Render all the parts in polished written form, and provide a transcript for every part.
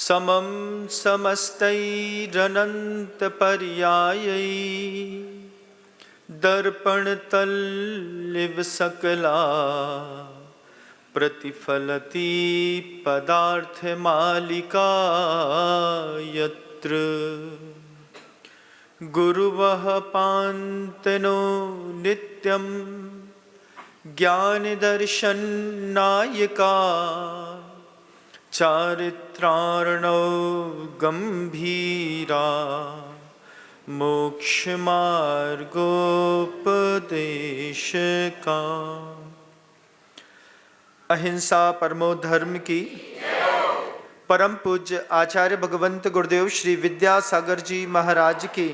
समं समस्तैरनन्तपर्यायै दर्पणतल्लिव सकला प्रतिफलति पदार्थमालिका यत्र गुरुवः पान्तनो नित्यं ज्ञानदर्शननायका चारित्रार्णौ गंभीरा मोक्षमार्गोपदेशका। अहिंसा परमो धर्म की परम पूज्य आचार्य भगवंत गुरुदेव श्री विद्यासागर जी महाराज की,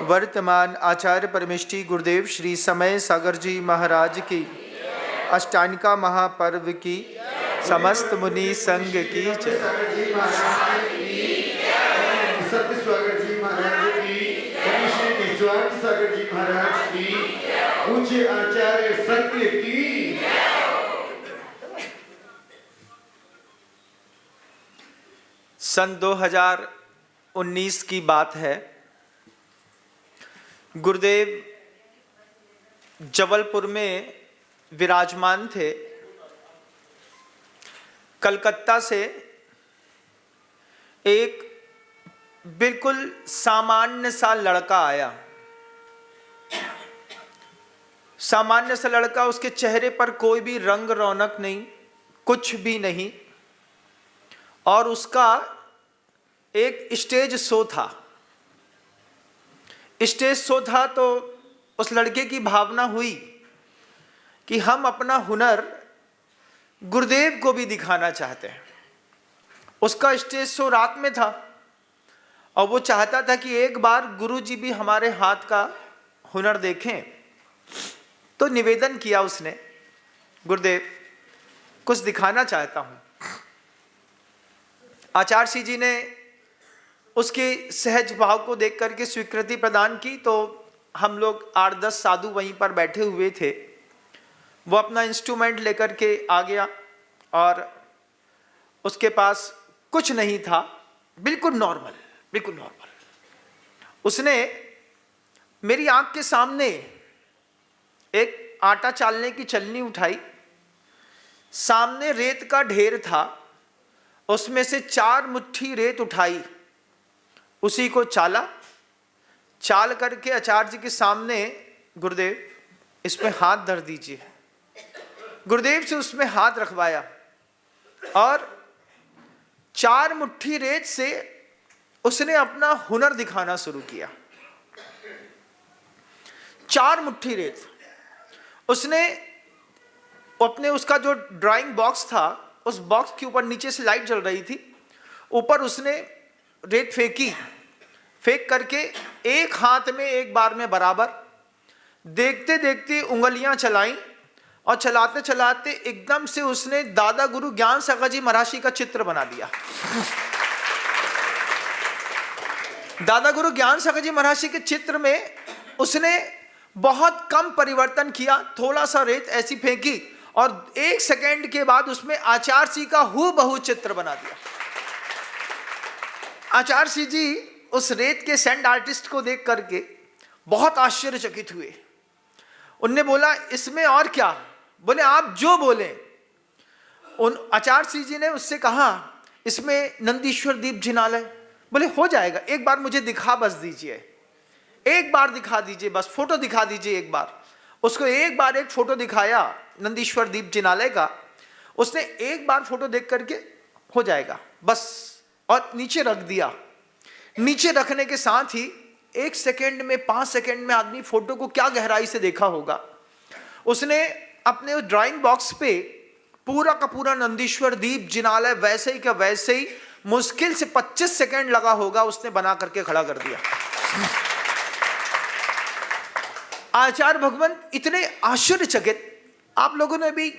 वर्तमान आचार्य परमेष्ठी गुरुदेव श्री समय सागर जी महाराज की, अष्टानिका महापर्व की, समस्त मुनि संघ की जय। सत्य स्वागत जी महाराज की, स्वागत सागर जी महाराज की, पूज्य आचार्य सत्य की। सन 2019 की बात है। गुरुदेव जबलपुर में विराजमान थे। कलकत्ता से एक बिल्कुल सामान्य सा लड़का आया। सामान्य सा लड़का, उसके चेहरे पर कोई भी रंग रौनक नहीं, कुछ भी नहीं, और उसका एक स्टेज शो था। स्टेज शो था तो उस लड़के की भावना हुई कि हम अपना हुनर गुरुदेव को भी दिखाना चाहते हैं। उसका स्टेज शो रात में था और वो चाहता था कि एक बार गुरुजी भी हमारे हाथ का हुनर देखें। तो निवेदन किया उसने, गुरुदेव कुछ दिखाना चाहता हूं। आचार्य जी ने उसके सहज भाव को देख करके स्वीकृति प्रदान की। तो हम लोग 8-10 साधु वहीं पर बैठे हुए थे। वो अपना इंस्ट्रूमेंट लेकर के आ गया और उसके पास कुछ नहीं था, बिल्कुल नॉर्मल, बिल्कुल नॉर्मल। उसने मेरी आंख के सामने एक आटा चालने की छलनी उठाई, सामने रेत का ढेर था, उसमें से 4 मुट्ठी रेत उठाई, उसी को चाला। चाल करके आचार्य जी के सामने, गुरुदेव इसमें हाथ धर दीजिए। गुरुदेव से उसमें हाथ रखवाया और 4 मुट्ठी रेत से उसने अपना हुनर दिखाना शुरू किया। 4 मुट्ठी रेत उसने अपने, उसका जो ड्राइंग बॉक्स था, उस बॉक्स के ऊपर नीचे से लाइट जल रही थी, ऊपर उसने रेत फेंकी। फेंक करके एक हाथ में एक बार में बराबर, देखते देखते उंगलियां चलाई और चलाते चलाते एकदम से उसने दादा गुरु ज्ञान सागर जी महाराज का चित्र बना दिया। दादा गुरु ज्ञान सागर जी महाराज के चित्र में उसने बहुत कम परिवर्तन किया। थोड़ा सा रेत ऐसी फेंकी और 1 सेकेंड के बाद उसमें आचार्य जी का हूबहू चित्र बना दिया। आचार्य जी उस रेत के सैंड आर्टिस्ट को देख करके बहुत आश्चर्यचकित हुए। उनने बोला, इसमें और क्या? बोले, आप जो बोले। उन आचार्य जी ने उससे कहा, इसमें नंदीश्वर दीप जिनालय। बोले, हो जाएगा, एक बार मुझे दिखा बस दीजिए, एक बार दिखा दीजिए, बस फोटो दिखा दीजिए एक बार। उसको एक बार एक फोटो दिखाया नंदीश्वर दीप जिनालय का। उसने एक बार फोटो देख करके हो जाएगा बस, और नीचे रख दिया। नीचे रखने के साथ ही 1 सेकेंड में, 5 सेकेंड में आदमी फोटो को क्या गहराई से देखा होगा। उसने अपने उस ड्राइंग बॉक्स पे पूरा का पूरा नंदीश्वर दीप जिनालय वैसे ही का वैसे ही, मुश्किल से 25 सेकेंड लगा होगा, उसने बना करके खड़ा कर दिया। आचार्य भगवंत इतने आश्चर्यचकित। आप लोगों ने भी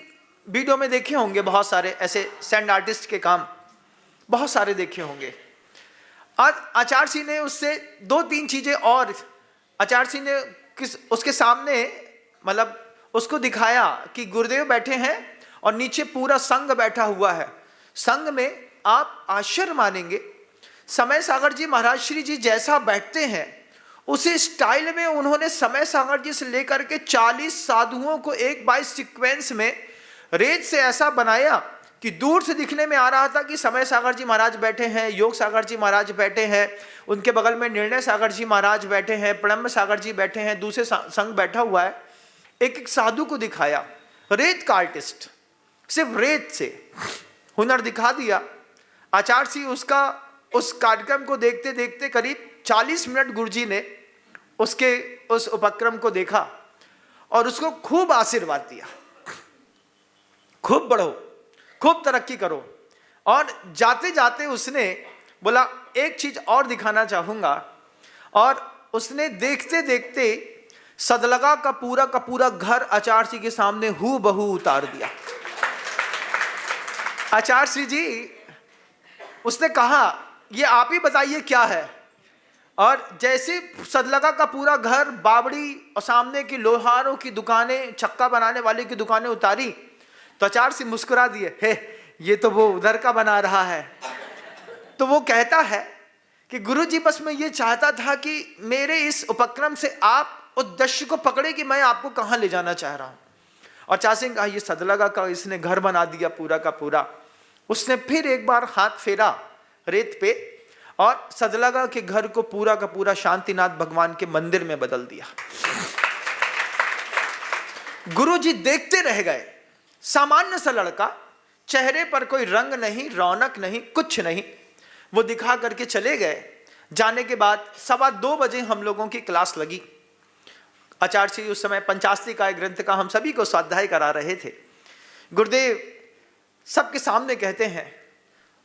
वीडियो में देखे होंगे बहुत सारे ऐसे सैंड आर्टिस्ट के काम, बहुत सारे देखे होंगे। आज आचार्य जी ने उससे 2-3 चीजें और आचार्य जी ने उसके सामने, मतलब उसको दिखाया कि गुरुदेव बैठे हैं और नीचे पूरा संघ बैठा हुआ है। संघ में आप आश्चर्य मानेंगे, समय सागर जी महाराज श्री जी जैसा बैठते हैं उसी स्टाइल में उन्होंने समय सागर जी से लेकर के 40 साधुओं को एक बाय सीक्वेंस में रेत से ऐसा बनाया कि दूर से दिखने में आ रहा था कि समय सागर जी महाराज बैठे हैं, योग सागर जी महाराज बैठे हैं, उनके बगल में निर्णय सागर जी महाराज बैठे हैं, प्रणम्ब सागर जी बैठे हैं, दूसरे संग बैठा हुआ है। एक एक साधु को दिखाया, रेत का आर्टिस्ट, सिर्फ रेत से हुनर दिखा दिया। आचार्य जी उसका उस कार्यक्रम को देखते देखते करीब 40 मिनट गुरुजी ने उसके उस उपक्रम को देखा और उसको खूब आशीर्वाद दिया, खूब बढ़ो, खूब तरक्की करो। और जाते जाते उसने बोला एक चीज और दिखाना चाहूंगा, और उसने देखते देखते सदलगा का पूरा घर आचार्य जी के सामने हू बहू उतार दिया। आचार्य जी उसने कहा ये आप ही बताइए क्या है। और जैसे सदलगा का पूरा घर, बावड़ी और सामने की लोहारों की दुकानें, चक्का बनाने वाले की दुकानें उतारी तो आचार्य से मुस्कुरा दिए, हे ये तो वो उधर का बना रहा है। तो वो कहता है कि गुरुजी बस मैं ये चाहता था कि मेरे इस उपक्रम से आप उद्देश्य को पकड़े कि मैं आपको कहाँ ले जाना चाह रहा हूँ। और आचार्य सिंह कहा ये सदलगा का इसने घर बना दिया पूरा का पूरा। उसने फिर एक बार हाथ फेरा रेत पे और सदलगा के घर को पूरा का पूरा शांतिनाथ भगवान के मंदिर में बदल दिया। गुरुजी देखते रह गए, सामान्य सा लड़का, चेहरे पर कोई रंग नहीं, रौनक नहीं, कुछ नहीं, वो दिखा करके चले गए। जाने के बाद 2:15 बजे हम लोगों की क्लास लगी। आचार्य जी उस समय पंचास्त्री काय ग्रंथ का हम सभी को स्वाध्याय करा रहे थे। गुरुदेव सबके सामने कहते हैं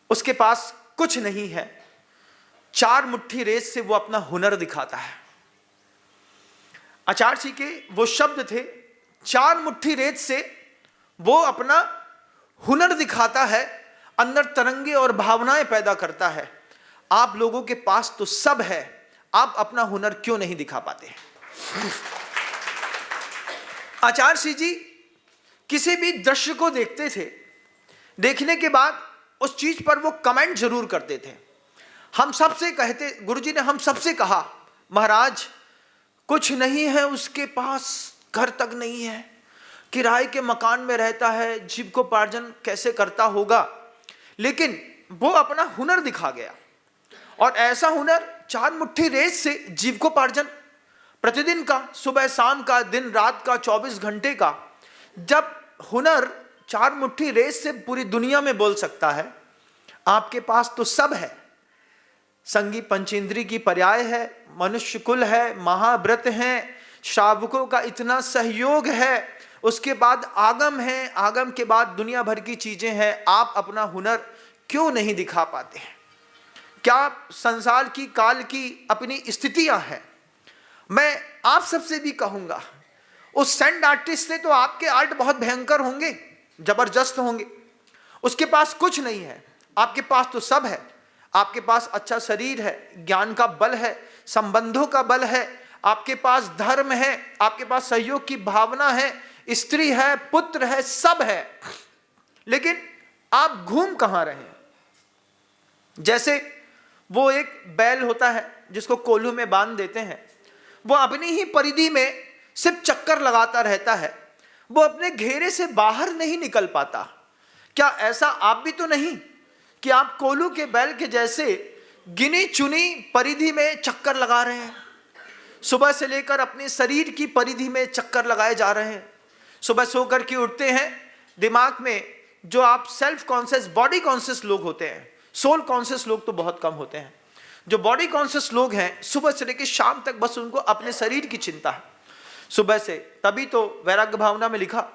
उसके पास कुछ नहीं है, 4 मुट्ठी रेत से वो अपना हुनर दिखाता है। आचार्य जी के वो शब्द थे, 4 मुट्ठी रेत से वो अपना हुनर दिखाता है, अंदर तरंगे और भावनाएं पैदा करता है। आप लोगों के पास तो सब है, आप अपना हुनर क्यों नहीं दिखा पाते हैं। आचार्य जी किसी भी दृश्य को देखते थे, देखने के बाद उस चीज पर वो कमेंट जरूर करते थे। हम सबसे कहते, गुरुजी ने हम सबसे कहा महाराज कुछ नहीं है उसके पास, घर तक नहीं है, किराए के मकान में रहता है, जीविकोपार्जन कैसे करता होगा, लेकिन वो अपना हुनर दिखा गया। और ऐसा हुनर 4 मुट्ठी रेत से जीविकोपार्जन प्रतिदिन का, सुबह शाम का, दिन रात का, 24 घंटे का। जब हुनर 4 मुट्ठी रेत से पूरी दुनिया में बोल सकता है, आपके पास तो सब है। संगी पंचेंद्री की पर्याय है, मनुष्य कुल है, महाव्रत है, श्रावकों का इतना सहयोग है, उसके बाद आगम है, आगम के बाद दुनिया भर की चीजें हैं। आप अपना हुनर क्यों नहीं दिखा पाते हैं? क्या संसार की, काल की अपनी स्थितियां हैं। मैं आप सबसे भी कहूंगा, उस सेंड आर्टिस्ट से तो आपके आर्ट बहुत भयंकर होंगे, जबरदस्त होंगे। उसके पास कुछ नहीं है, आपके पास तो सब है। आपके पास अच्छा शरीर है, ज्ञान का बल है, संबंधों का बल है, आपके पास धर्म है, आपके पास सहयोग की भावना है, स्त्री है, पुत्र है, सब है। लेकिन आप घूम कहां रहे हैं? जैसे वो एक बैल होता है जिसको कोल्हू में बांध देते हैं, वो अपनी ही परिधि में सिर्फ चक्कर लगाता रहता है, वो अपने घेरे से बाहर नहीं निकल पाता। क्या ऐसा आप भी तो नहीं कि आप कोल्हू के बैल के जैसे गिनी चुनी परिधि में चक्कर लगा रहे हैं? सुबह से लेकर अपने शरीर की परिधि में चक्कर लगाए जा रहे हैं। सुबह सोकर के उठते हैं, दिमाग में जो आप सेल्फ कॉन्शियस, बॉडी कॉन्शियस लोग होते हैं, सोल कॉन्शियस लोग तो बहुत कम होते हैं। जो बॉडी कॉन्शियस लोग हैं, सुबह से लेकर शाम तक बस उनको अपने शरीर की चिंता है सुबह से। तभी तो वैराग्य भावना में लिखा,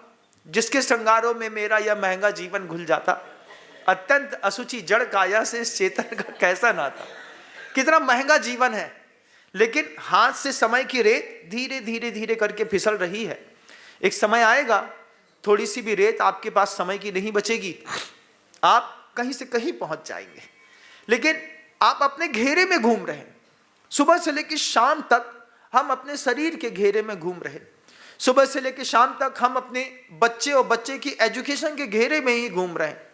जिसके श्रृंगारों में मेरा यह महंगा जीवन घुल जाता, अत्यंत असुचि जड़ काया से चेतन का कैसा नाता। कितना महंगा जीवन है, लेकिन हाथ से समय की रेत धीरे धीरे धीरे करके फिसल रही है। एक समय आएगा, थोड़ी सी भी रेत आपके पास समय की नहीं बचेगी, आप कहीं से कहीं पहुंच जाएंगे। लेकिन आप अपने घेरे में घूम रहे हैं। सुबह से लेकर शाम तक हम अपने शरीर के घेरे में घूम रहे, सुबह से लेकर शाम तक हम अपने बच्चे और बच्चे की एजुकेशन के घेरे में ही घूम रहे हैं।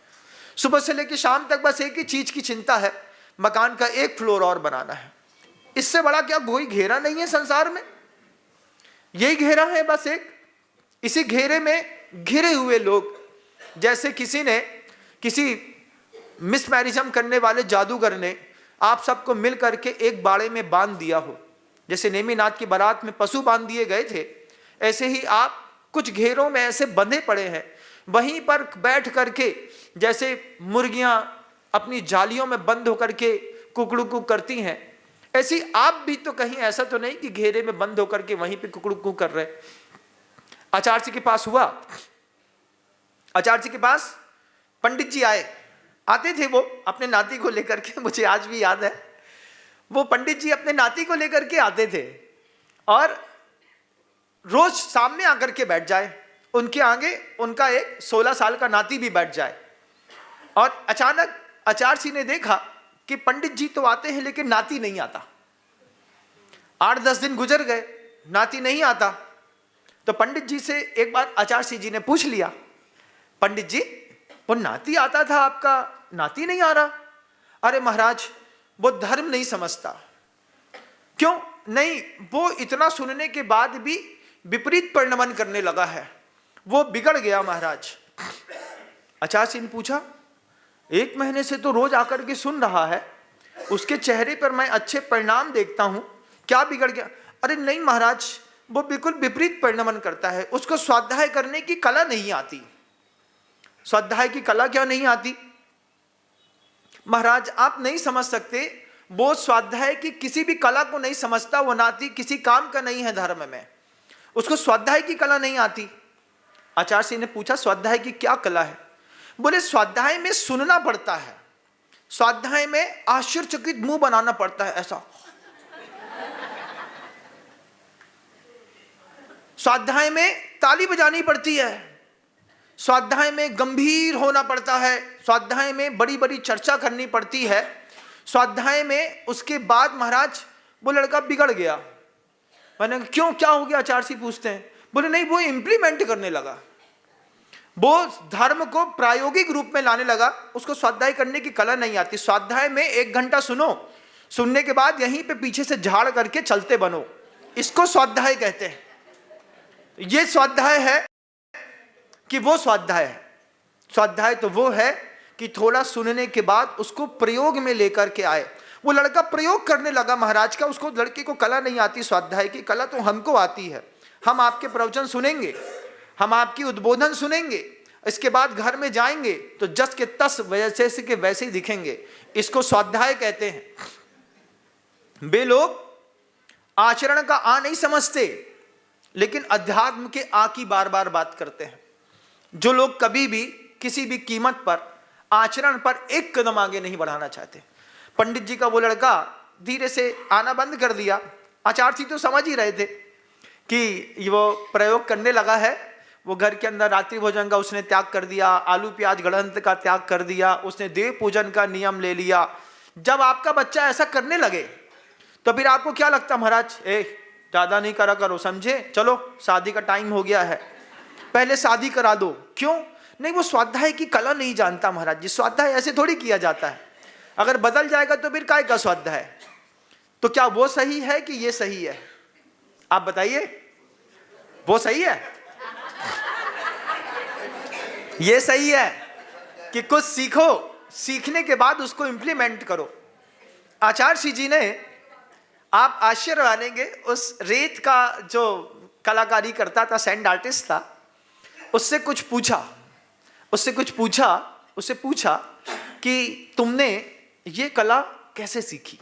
सुबह से लेकर शाम तक बस एक ही चीज की चिंता है, मकान का एक फ्लोर और बनाना है। इससे बड़ा क्या कोई घेरा नहीं है संसार में, यही घेरा है बस एक। इसी घेरे में घिरे हुए लोग, जैसे किसी मिसमैरिजम करने वाले जादूगर ने आप सबको मिल करके एक बाड़े में बांध दिया हो। जैसे नेमिनाथ की बारात में पशु बांध दिए गए थे, ऐसे ही आप कुछ घेरों में ऐसे बंधे पड़े हैं। वहीं पर बैठ करके जैसे मुर्गियां अपनी जालियों में बंद होकर के कुकड़ू करती हैं, ऐसी आप भी तो कहीं ऐसा तो नहीं कि घेरे में बंद होकर के वहीं पे कुकड़ू कर रहे। आचार्य जी के पास हुआ, आचार्य जी के पास पंडित जी आते थे, वो अपने नाती को लेकर के, मुझे आज भी याद है, वो पंडित जी अपने नाती को लेकर के आते थे और रोज सामने आकर के बैठ जाए, उनके आगे उनका एक 16 साल का नाती भी बैठ जाए। और अचानक आचार्य जी ने देखा कि पंडित जी तो आते हैं लेकिन नाती नहीं आता। 8-10 दिन गुजर गए, नाती नहीं आता। तो पंडित जी से एक बार आचार्य जी ने पूछ लिया, पंडित जी वो नाती आता था, आपका नाती नहीं आ रहा। अरे महाराज वो धर्म नहीं समझता। क्यों नहीं? वो इतना सुनने के बाद भी विपरीत परिणमन करने लगा है, वो बिगड़ गया महाराज। आचार्य जी ने पूछा, 1 महीने से तो रोज आकर के सुन रहा है, उसके चेहरे पर मैं अच्छे परिणाम देखता हूं, क्या बिगड़ गया? अरे नहीं महाराज, वो बिल्कुल विपरीत परिणमन करता है, उसको स्वाध्याय करने की कला नहीं आती। स्वाध्याय की कला क्या नहीं आती? महाराज आप नहीं समझ सकते, वो स्वाध्याय की किसी भी कला को नहीं समझता। वो नाती किसी काम का नहीं है धर्म में, उसको स्वाध्याय की कला नहीं आती। आचार्य जी ने पूछा, स्वाध्याय की क्या कला है? बोले स्वाध्याय में सुनना पड़ता है, स्वाध्याय में आश्चर्यचकित मुंह बनाना पड़ता है ऐसा, स्वाध्याय में ताली बजानी पड़ती है, स्वाध्याय में गंभीर होना पड़ता है, स्वाध्याय में बड़ी बड़ी चर्चा करनी पड़ती है, स्वाध्याय में। उसके बाद महाराज वो लड़का बिगड़ गया। मैंने क्यों, क्या हो गया? आचार्य जी पूछते हैं। बोले नहीं, वो इंप्लीमेंट करने लगा, वो धर्म को प्रायोगिक रूप में लाने लगा, उसको स्वाध्याय करने की कला नहीं आती। स्वाध्याय में 1 घंटा सुनो, सुनने के बाद यहीं पे पीछे से झाड़ करके चलते बनो, इसको स्वाध्याय कहते हैं। ये स्वाध्याय है कि वो स्वाध्याय है? स्वाध्याय तो वो है कि थोड़ा सुनने के बाद उसको प्रयोग में लेकर के आए। वो लड़का प्रयोग करने लगा महाराज का, उसको लड़के को कला नहीं आती स्वाध्याय की, कला तो हमको आती है। हम आपके प्रवचन सुनेंगे, हम आपकी उद्बोधन सुनेंगे, इसके बाद घर में जाएंगे तो जस के तस वैसे के वैसे ही दिखेंगे, इसको स्वाध्याय कहते हैं। वे लोग आचरण का आ नहीं समझते, लेकिन अध्यात्म के आ की बार बार बात करते हैं। जो लोग कभी भी किसी भी कीमत पर आचरण पर एक कदम आगे नहीं बढ़ाना चाहते। पंडित जी का वो लड़का धीरे से आना बंद कर दिया। आचार्य जी तो समझ ही रहे थे कि वो प्रयोग करने लगा है। वो घर के अंदर रात्रि भोजन का उसने त्याग कर दिया, आलू प्याज गड़ंत का त्याग कर दिया, उसने देव पूजन का नियम ले लिया। जब आपका बच्चा ऐसा करने लगे तो फिर आपको क्या लगता महाराज, ज्यादा नहीं करा करो, समझे, चलो शादी का टाइम हो गया है, पहले शादी करा दो। क्यों नहीं? वो स्वाध्याय की कला नहीं जानता महाराज जी। स्वाध्याय ऐसे थोड़ी किया जाता है, अगर बदल जाएगा तो फिर काय का स्वाध्याय? तो क्या वो सही है कि ये सही है? आप बताइए, वो सही है? ये सही है कि कुछ सीखो, सीखने के बाद उसको इंप्लीमेंट करो। आचार्य जी ने, आप आश्चर्य मानेंगे, उस रेत का जो कलाकारी करता था, सैंड आर्टिस्ट था, उससे पूछा कि तुमने ये कला कैसे सीखी?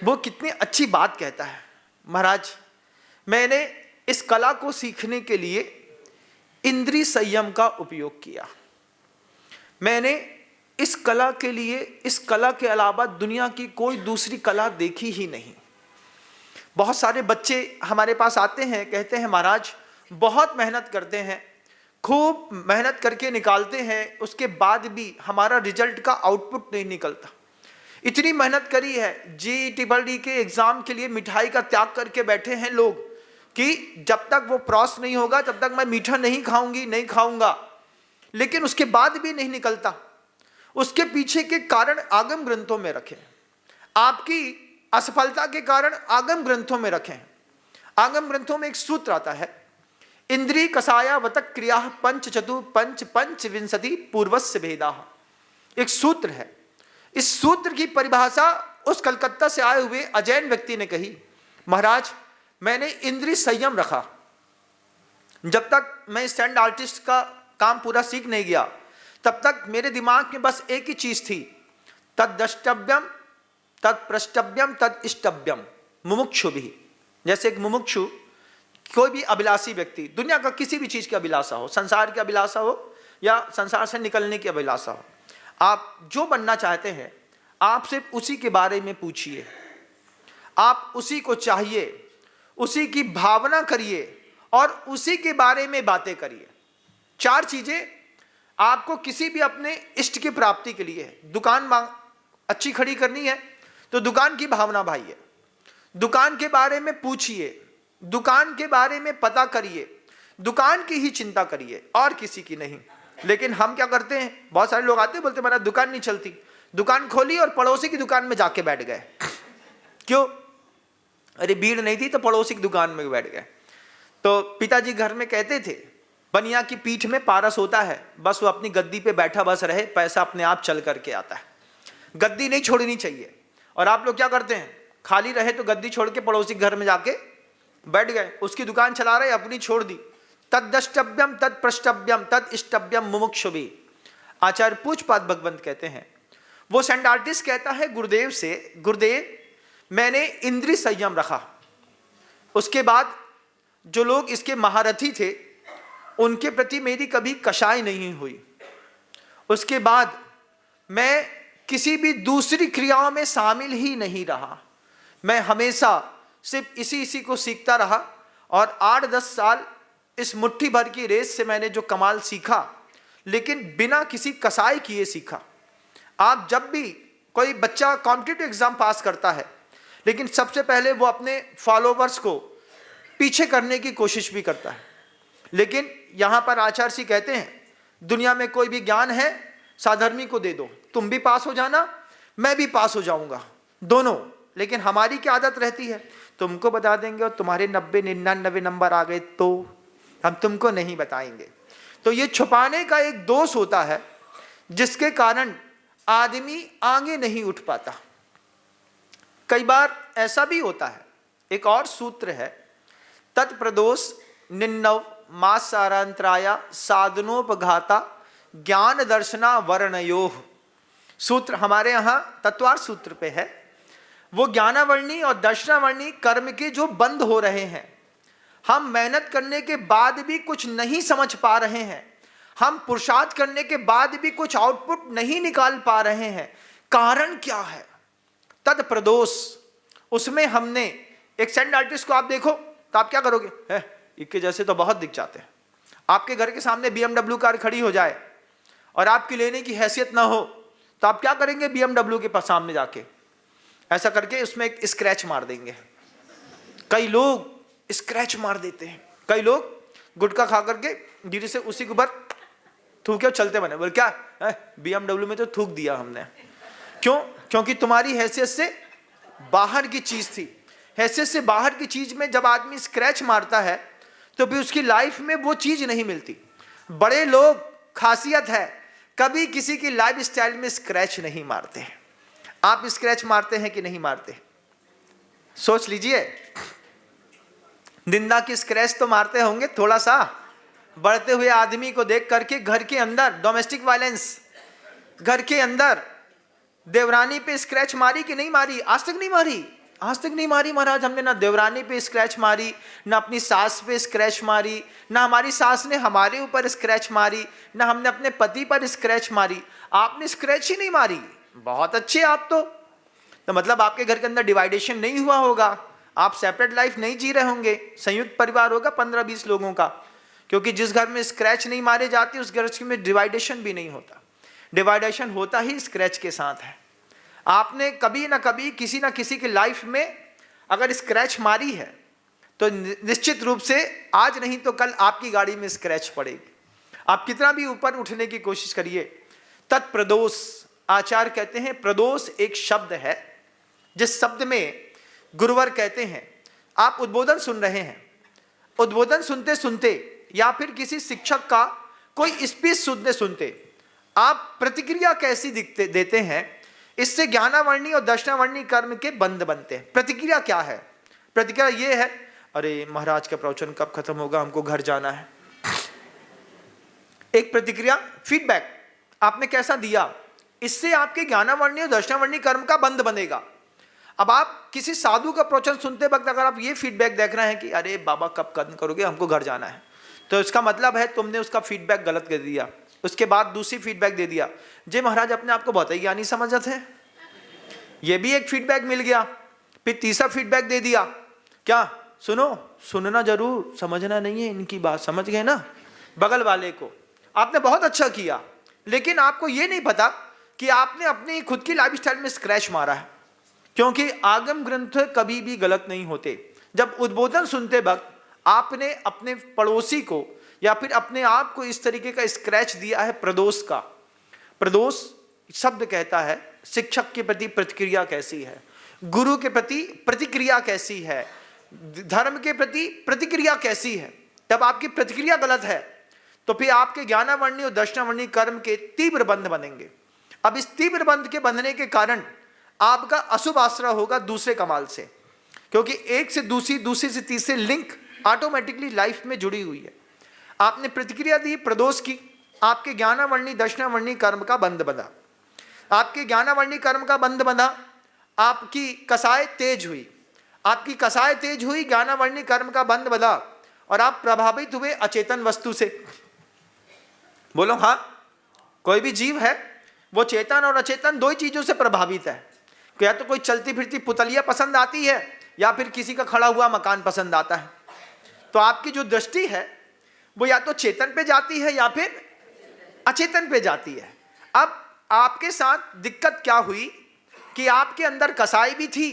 वो कितनी अच्छी बात कहता है, महाराज मैंने इस कला को सीखने के लिए इंद्रिय संयम का उपयोग किया। मैंने इस कला के लिए, इस कला के अलावा दुनिया की कोई दूसरी कला देखी ही नहीं। बहुत सारे बच्चे हमारे पास आते हैं, कहते हैं महाराज बहुत मेहनत करते हैं, खूब मेहनत करके निकालते हैं, उसके बाद भी हमारा रिजल्ट का आउटपुट नहीं निकलता। इतनी मेहनत करी है, JEE के एग्जाम के लिए मिठाई का त्याग करके बैठे हैं लोग कि जब तक वो क्रॉस नहीं होगा तब तक मैं मीठा नहीं खाऊंगा, लेकिन उसके बाद भी नहीं निकलता। उसके पीछे के कारण आगम ग्रंथों में रखें। आपकी असफलता के कारण आगम ग्रंथों में रखें। आगम ग्रंथों में एक सूत्र आता है, इंद्रिय कसाया वतक क्रिया पंच चतु पंच पंच विंशति पूर्वस्य भेदा। एक सूत्र है। इस सूत्र की परिभाषा उस कलकत्ता से आए हुए अजैन व्यक्ति ने कही, महाराज मैंने इंद्रिय संयम रखा, जब तक मैं स्टैंड आर्टिस्ट का काम पूरा सीख नहीं गया तब तक मेरे दिमाग में बस एक ही चीज थी, तद द्रष्टव्यम तद प्रष्टव्यम तद इष्टव्यम मुमुक्षु भी। जैसे एक मुमुक्षु, कोई भी अभिलाषी व्यक्ति, दुनिया का किसी भी चीज की अभिलाषा हो, संसार की अभिलाषा हो या संसार से निकलने की अभिलाषा हो, आप जो बनना चाहते हैं आप सिर्फ उसी के बारे में पूछिए, आप उसी को चाहिए, उसी की भावना करिए और उसी के बारे में बातें करिए। 4 चीजें आपको किसी भी अपने इष्ट की प्राप्ति के लिए है। दुकान अच्छी खड़ी करनी है तो दुकान की भावना भाइये, दुकान के बारे में पूछिए, दुकान के बारे में पता करिए, दुकान की ही चिंता करिए और किसी की नहीं। लेकिन हम क्या करते हैं, बहुत सारे लोग आते हैं बोलते मेरा दुकान नहीं चलती, दुकान खोली और पड़ोसी की दुकान में जाके बैठ गए। क्यों? अरे भीड़ नहीं थी तो पड़ोसी की दुकान में बैठ गए। तो पिताजी घर में कहते थे, बनिया की पीठ में पारस होता है, बस वो अपनी गद्दी पे बैठा बस रहे, पैसा अपने आप चल करके आता है। गद्दी नहीं छोड़नी चाहिए। और आप लोग क्या करते हैं, खाली रहे तो गद्दी छोड़ के पड़ोसी घर में जाके बैठ गए, उसकी दुकान चला रहे, अपनी छोड़ दी। तद द्रष्टव्यम तद प्रष्टव्यम तद इष्टव्यम मुमुक्षुभि। आचार्य पूज्यपाद भगवंत कहते हैं, वो सेंट आर्टिस्ट कहता है गुरुदेव से, गुरुदेव मैंने इंद्रिय संयम रखा। उसके बाद जो लोग इसके महारथी थे उनके प्रति मेरी कभी कषाय नहीं हुई। उसके बाद मैं किसी भी दूसरी क्रियाओं में शामिल ही नहीं रहा। मैं हमेशा सिर्फ इसी को सीखता रहा और 8-10 साल इस मुट्ठी भर की रेस से मैंने जो कमाल सीखा, लेकिन बिना किसी कसाई किए सीखा। आप जब भी कोई बच्चा कॉम्पिटिटिव एग्जाम पास करता है, लेकिन सबसे पहले वो अपने फॉलोवर्स को पीछे करने की कोशिश भी करता है। लेकिन यहाँ पर आचार्य जी कहते हैं, दुनिया में कोई भी ज्ञान है साधर्मी को दे दो, तुम भी पास हो जाना, मैं भी पास हो जाऊंगा, दोनों। लेकिन हमारी क्या आदत रहती है, तुमको बता देंगे और तुम्हारे 90-99 नंबर आ गए तो हम तुमको नहीं बताएंगे। तो ये छुपाने का एक दोष होता है जिसके कारण आदमी आगे नहीं उठ पाता। कई बार ऐसा भी होता है। एक और सूत्र है, तत्प्रदोष निन्नव मासारांतराया साधनोपघाता ज्ञान दर्शना वर्णयोः। सूत्र हमारे यहाँ तत्वार सूत्र पे है। वो ज्ञानावर्णी और दर्शनावर्णी कर्म के जो बंद हो रहे हैं, हम मेहनत करने के बाद भी कुछ नहीं समझ पा रहे हैं, हम पुरुषार्थ करने के बाद भी कुछ आउटपुट नहीं निकाल पा रहे हैं, कारण क्या है? तत्प्रदोष। उसमें हमने एक सेंट आर्टिस्ट को आप देखो तो आप क्या करोगे, है इनके जैसे तो बहुत दिख जाते हैं। आपके घर के सामने BMW कार खड़ी हो जाए और आपकी लेने की हैसियत ना हो तो आप क्या करेंगे, BMW के सामने जाके ऐसा करके उसमें एक स्क्रैच मार देंगे। कई लोग स्क्रैच मार देते हैं, कई लोग गुटखा खा करके धीरे से उसी के ऊपर थूके और चलते बने, बोले क्या BMW में तो थूक दिया हमने। क्यों? क्योंकि तुम्हारी हैसियत से बाहर की चीज थी। हैसियत से बाहर की चीज में जब आदमी स्क्रैच मारता है तो भी उसकी लाइफ में वो चीज नहीं मिलती। बड़े लोग खासियत है कभी किसी की लाइफ स्टाइल में स्क्रैच नहीं मारते। आप स्क्रैच मारते हैं कि नहीं मारते? सोच लीजिए। निंदा की स्क्रैच तो मारते होंगे थोड़ा सा। बढ़ते हुए आदमी को देख करके घर के अंदर डोमेस्टिक वायलेंस, घर के अंदर देवरानी पे स्क्रैच मारी कि नहीं मारी? आज तक नहीं मारी, आज तक नहीं मारी महाराज। हमने ना देवरानी पे स्क्रैच मारी, ना अपनी सास पे स्क्रैच मारी, ना हमारी सास ने हमारे ऊपर स्क्रैच मारी, ना हमने अपने पति पर स्क्रैच मारी। आपने स्क्रैच ही नहीं मारी, बहुत अच्छे आप तो मतलब आपके घर के अंदर डिवाइडेशन नहीं हुआ होगा, आप सेपरेट लाइफ नहीं जी रहे होंगे, संयुक्त परिवार होगा 15-20 लोगों का। क्योंकि जिस घर में स्क्रैच नहीं मारे जाते उस घर में डिवाइडेशन भी नहीं होता। डिवाइडेशन होता ही स्क्रैच के साथ है। आपने कभी ना कभी किसी ना किसी की लाइफ में अगर स्क्रैच मारी है तो निश्चित रूप से आज नहीं तो कल आपकी गाड़ी में स्क्रैच पड़ेगी। आप कितना भी ऊपर उठने की कोशिश करिए, तत्प्रदोष आचार्य कहते हैं प्रदोष एक शब्द है, जिस शब्द में गुरुवर कहते हैं आप उद्बोधन सुन रहे हैं, उद्बोधन सुनते सुनते या फिर किसी शिक्षक का कोई स्पीच सुनते सुनते आप प्रतिक्रिया कैसी देते हैं, इससे ज्ञानावर्णी और दर्शनावर्णी कर्म के बंध बनते हैं। प्रतिक्रिया क्या है? प्रतिक्रिया ये है, अरे महाराज का प्रवचन कब खत्म होगा, हमको घर जाना है। एक प्रतिक्रिया, फीडबैक, आपने कैसा दिया, इससे आपके ज्ञानावर्णी और दर्शनावर्णी कर्म का बंध बनेगा। अब आप किसी साधु का प्रवचन सुनते वक्त अगर आप ये फीडबैक देख रहे हैं कि अरे बाबा कब खत्म करोगे, हमको घर जाना है, तो इसका मतलब है तुमने उसका फीडबैक गलत कर दिया। उसके बाद दूसरी फीडबैक दे दिया, जे महाराज अपने आप को बहुत ही ज्ञानी समझते हैं, ये भी एक फीडबैक मिल गया। फिर तीसरा फीडबैक दे दिया, क्या सुनो, सुनना जरूर, समझना नहीं है इनकी बात, समझ गए ना बगल वाले को, आपने बहुत अच्छा किया, लेकिन आपको ये नहीं पता कि आपने अपनी खुद की लाइफस्टाइल में स्क्रैच मारा है, क्योंकि आगम ग्रंथ कभी भी गलत नहीं होते। जब उद्बोधन सुनते वक्त आपने अपने पड़ोसी को या फिर अपने आप को इस तरीके का स्क्रैच दिया है प्रदोष का। प्रदोष शब्द कहता है शिक्षक के प्रति प्रतिक्रिया कैसी है, गुरु के प्रति प्रतिक्रिया कैसी है, धर्म के प्रति प्रतिक्रिया कैसी है। तब आपकी प्रतिक्रिया गलत है तो फिर आपके ज्ञानावर्णी और दर्शनावर्णी कर्म के तीव्र बंध बनेंगे। अब इस तीव्र बंध के बंधने के कारण आपका अशुभ आश्रय होगा दूसरे कमाल से, क्योंकि एक से दूसरी, दूसरी से तीसरे लिंक ऑटोमेटिकली लाइफ में जुड़ी हुई है। आपने प्रतिक्रिया दी प्रदोष की, आपके ज्ञानावर्णी दर्शनावर्णी कर्म का बंध बंधा, आपके ज्ञानावर्णी कर्म का बंध बंधा, आपकी कसाय तेज हुई, आपकी कसाय तेज हुई, ज्ञानावर्णी कर्म का बंध बंधा और आप प्रभावित हुए अचेतन वस्तु से। बोलो हाँ, कोई भी जीव है वो चेतन और अचेतन दो ही चीजों से प्रभावित है। या तो कोई चलती फिरती पुतलिया पसंद आती है या फिर किसी का खड़ा हुआ मकान पसंद आता है। तो आपकी जो दृष्टि है वो या तो चेतन पे जाती है या फिर अचेतन पे जाती है। अब आपके साथ दिक्कत क्या हुई कि आपके अंदर कसाई भी थी,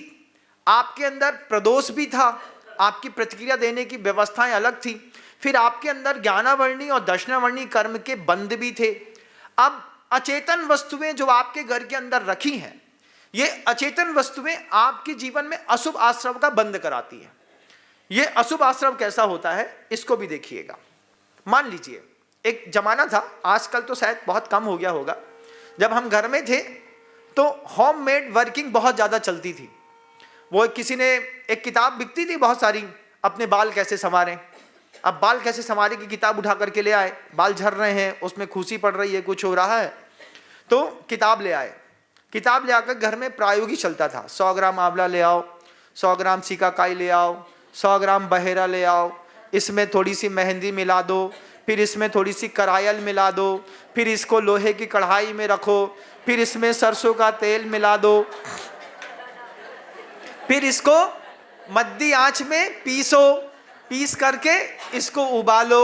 आपके अंदर प्रदोष भी था, आपकी प्रतिक्रिया देने की व्यवस्थाएं अलग थी, फिर आपके अंदर ज्ञानावर्णी और दर्शनावर्णी कर्म के बंध भी थे। अब अचेतन वस्तुएं जो आपके घर के अंदर रखी हैं, ये अचेतन वस्तुएं आपके जीवन में अशुभ आश्रव का बंद कराती है। ये अशुभ आश्रव कैसा होता है इसको भी देखिएगा। मान लीजिए एक जमाना था, आजकल तो शायद बहुत कम हो गया होगा, जब हम घर में थे तो होममेड वर्किंग बहुत ज़्यादा चलती थी। वो किसी ने एक किताब बिकती थी बहुत सारी, अपने बाल कैसे संवारें। अब बाल कैसे संवारें की किताब उठा करके ले आए, बाल झड़ रहे हैं, उसमें खूसी पड़ रही है, कुछ हो रहा है, तो किताब ले आए। किताब ले आकर घर में प्रायोगिक चलता था, 100 ग्राम आंवला ले आओ, 100 ग्राम सिकाकाई ले आओ, 100 ग्राम बहेरा ले आओ, इसमें थोड़ी सी मेहंदी मिला दो, फिर इसमें थोड़ी सी करायल मिला दो, फिर इसको लोहे की कढ़ाई में रखो, फिर इसमें सरसों का तेल मिला दो, फिर इसको मद्दी आंच में पीसो, पीस करके इसको उबालो,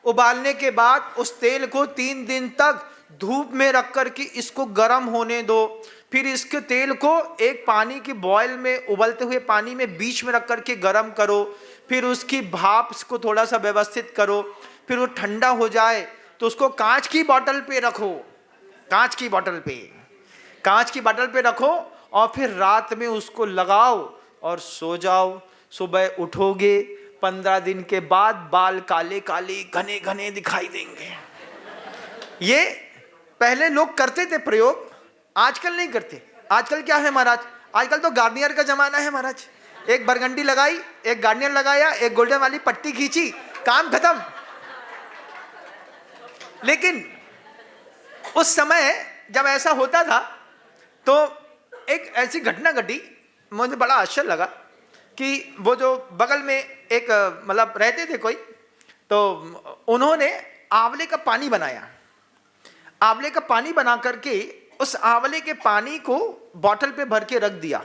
उबालने के बाद उस तेल को 3 दिन तक धूप में रख करके इसको गर्म होने दो, फिर इसके तेल को एक पानी की बॉयल में, उबलते हुए पानी में बीच में रख करके गर्म करो, फिर उसकी भाप को थोड़ा सा व्यवस्थित करो, फिर वो ठंडा हो जाए तो उसको कांच की बोतल पे रखो, कांच की बोतल पे, कांच की बोतल पे रखो और फिर रात में उसको लगाओ और सो जाओ। सुबह उठोगे 15 दिन के बाद बाल काले काले घने घने दिखाई देंगे। ये पहले लोग करते थे प्रयोग, आजकल नहीं करते। आजकल क्या है महाराज, आजकल तो गार्नियर का जमाना है महाराज। एक बरगंडी लगाई, एक गार्नियर लगाया, एक गोल्डन वाली पट्टी खींची, काम खत्म। लेकिन उस समय जब ऐसा होता था तो एक ऐसी घटना घटी, मुझे बड़ा आश्चर्य लगा कि वो जो बगल में एक मतलब रहते थे कोई, तो उन्होंने आंवले का पानी बनाया। आंवले का पानी बना करके उस आंवले के पानी को बोतल पे भर के रख दिया।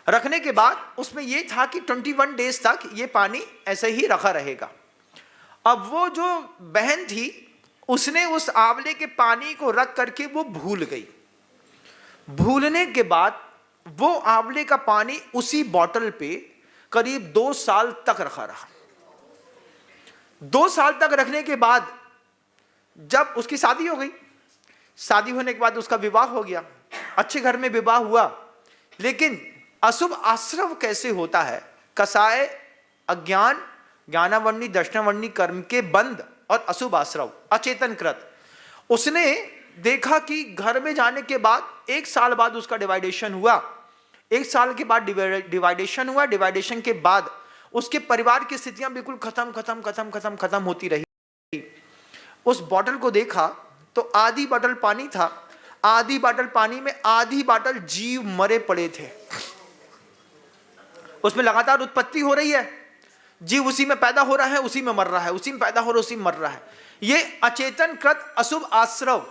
रखने के बाद उसमें ये था कि 21 डेज तक ये पानी ऐसे ही रखा रहेगा। अब वो जो बहन थी उसने उस आंवले के पानी को रख करके वो भूल गई। भूलने के बाद वो आंवले का पानी उसी बोतल पे करीब 2 साल तक रखा रहा। 2 साल तक रखने के बाद जब उसकी शादी हो गई, शादी होने के बाद उसका विवाह हो गया, अच्छे घर में विवाह हुआ, लेकिन अशुभ आश्रव कैसे होता है? कसाय, अज्ञान, ज्ञानावर्णी, दक्षिणावर्णी कर्म के बंध और अशुभ आश्रव अचेतन कृत। उसने देखा कि घर में जाने के बाद 1 साल बाद उसका डिवाइडेशन हुआ। 1 साल के बाद डिवाइडेशन हुआ। डिवाइडेशन के बाद उसके परिवार की स्थितियां बिल्कुल खत्म होती रही। उस बॉटल को देखा तो आधी बॉटल पानी था, आधी बॉटल पानी में आधी बॉटल जीव मरे पड़े थे। उसमें लगातार उत्पत्ति हो रही है, जीव उसी में पैदा हो रहा है, उसी में मर रहा है, उसी में पैदा हो रहा है, उसी में मर रहा है। ये अचेतन कृत अशुभ आश्रव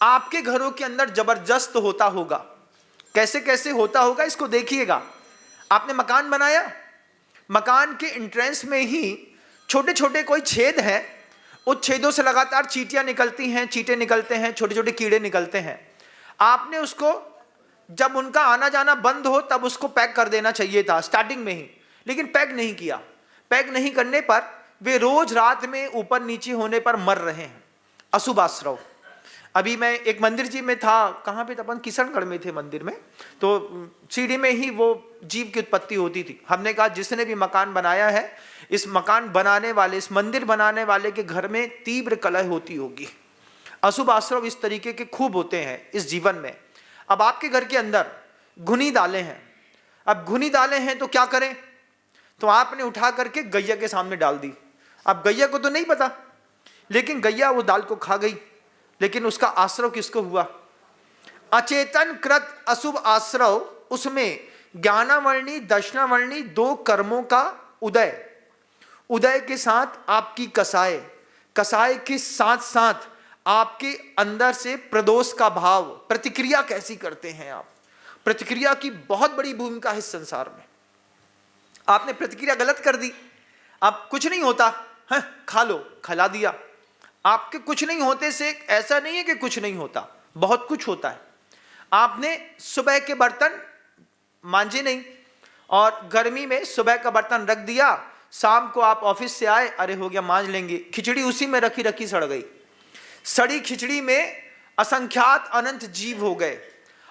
आपके घरों के अंदर जबरदस्त होता होगा। कैसे कैसे होता होगा इसको देखिएगा। आपने मकान बनाया, मकान के एंट्रेंस में ही छोटे छोटे कोई छेद हैं, उस छेदों से लगातार चींटियां निकलती हैं, चींटे निकलते हैं, छोटे छोटे कीड़े निकलते हैं। आपने उसको जब उनका आना जाना बंद हो तब उसको पैक कर देना चाहिए था स्टार्टिंग में ही, लेकिन पैक नहीं किया। पैक नहीं करने पर वे रोज रात में ऊपर नीचे होने पर मर रहे हैं। अशुभ आश्रव। अभी मैं एक मंदिर जी में था, कहाँ पे था अपन, किशनगढ़ में थे मंदिर में, तो सीढ़ी में ही वो जीव की उत्पत्ति होती थी। हमने कहा जिसने भी मकान बनाया है, इस मकान बनाने वाले, इस मंदिर बनाने वाले के घर में तीव्र कलह होती होगी। अशुभ आश्रव इस तरीके के खूब होते हैं इस जीवन में। अब आपके घर के अंदर घुनी डाले हैं, अब घुनी डाले हैं तो क्या करें? तो आपने उठा करके गैया के सामने डाल दी। अब गैया को तो नहीं पता, लेकिन गैया वो दाल को खा गई, लेकिन उसका आश्रव किसको हुआ? अचेतन कृत अशुभ आश्रव। उसमें ज्ञानावर्णी, दक्षिणावर्णी 2 कर्मों का उदय, उदय के साथ आपकी कसाय, कसाय के साथ साथ आपके अंदर से प्रदोष का भाव। प्रतिक्रिया कैसी करते हैं आप? प्रतिक्रिया की बहुत बड़ी भूमिका है इस संसार में। आपने प्रतिक्रिया गलत कर दी, अब कुछ नहीं होता है, खा लो, खिला दिया। आपके कुछ नहीं होते से ऐसा नहीं है कि कुछ नहीं होता, बहुत कुछ होता है। आपने सुबह के बर्तन मांजे नहीं और गर्मी में सुबह का बर्तन रख दिया, शाम को आप ऑफिस से आए, अरे हो गया मांज लेंगे, खिचड़ी उसी में रखी रखी सड़ गई। सड़ी खिचड़ी में असंख्यात अनंत जीव हो गए।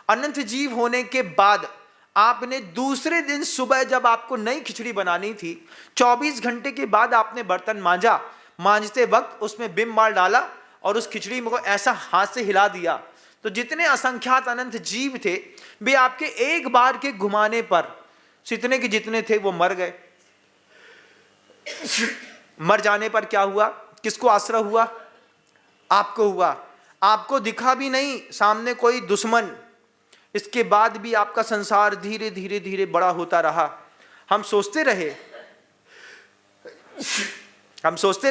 अनंत जीव होने के बाद आपने दूसरे दिन सुबह जब आपको नई खिचड़ी बनानी थी, 24 घंटे के बाद आपने बर्तन मांजा, मांजते वक्त उसमें बिम मार डाला और उस खिचड़ी को ऐसा हाथ से हिला दिया, तो जितने असंख्यात अनंत जीव थे वे आपके एक बार के घुमाने पर जितने के जितने थे वो मर गए। मर जाने पर क्या हुआ? किसको आश्रय हुआ? आपको हुआ। आपको दिखा भी नहीं सामने कोई दुश्मन, इसके बाद भी आपका संसार धीरे धीरे धीरे बड़ा होता रहा। हम सोचते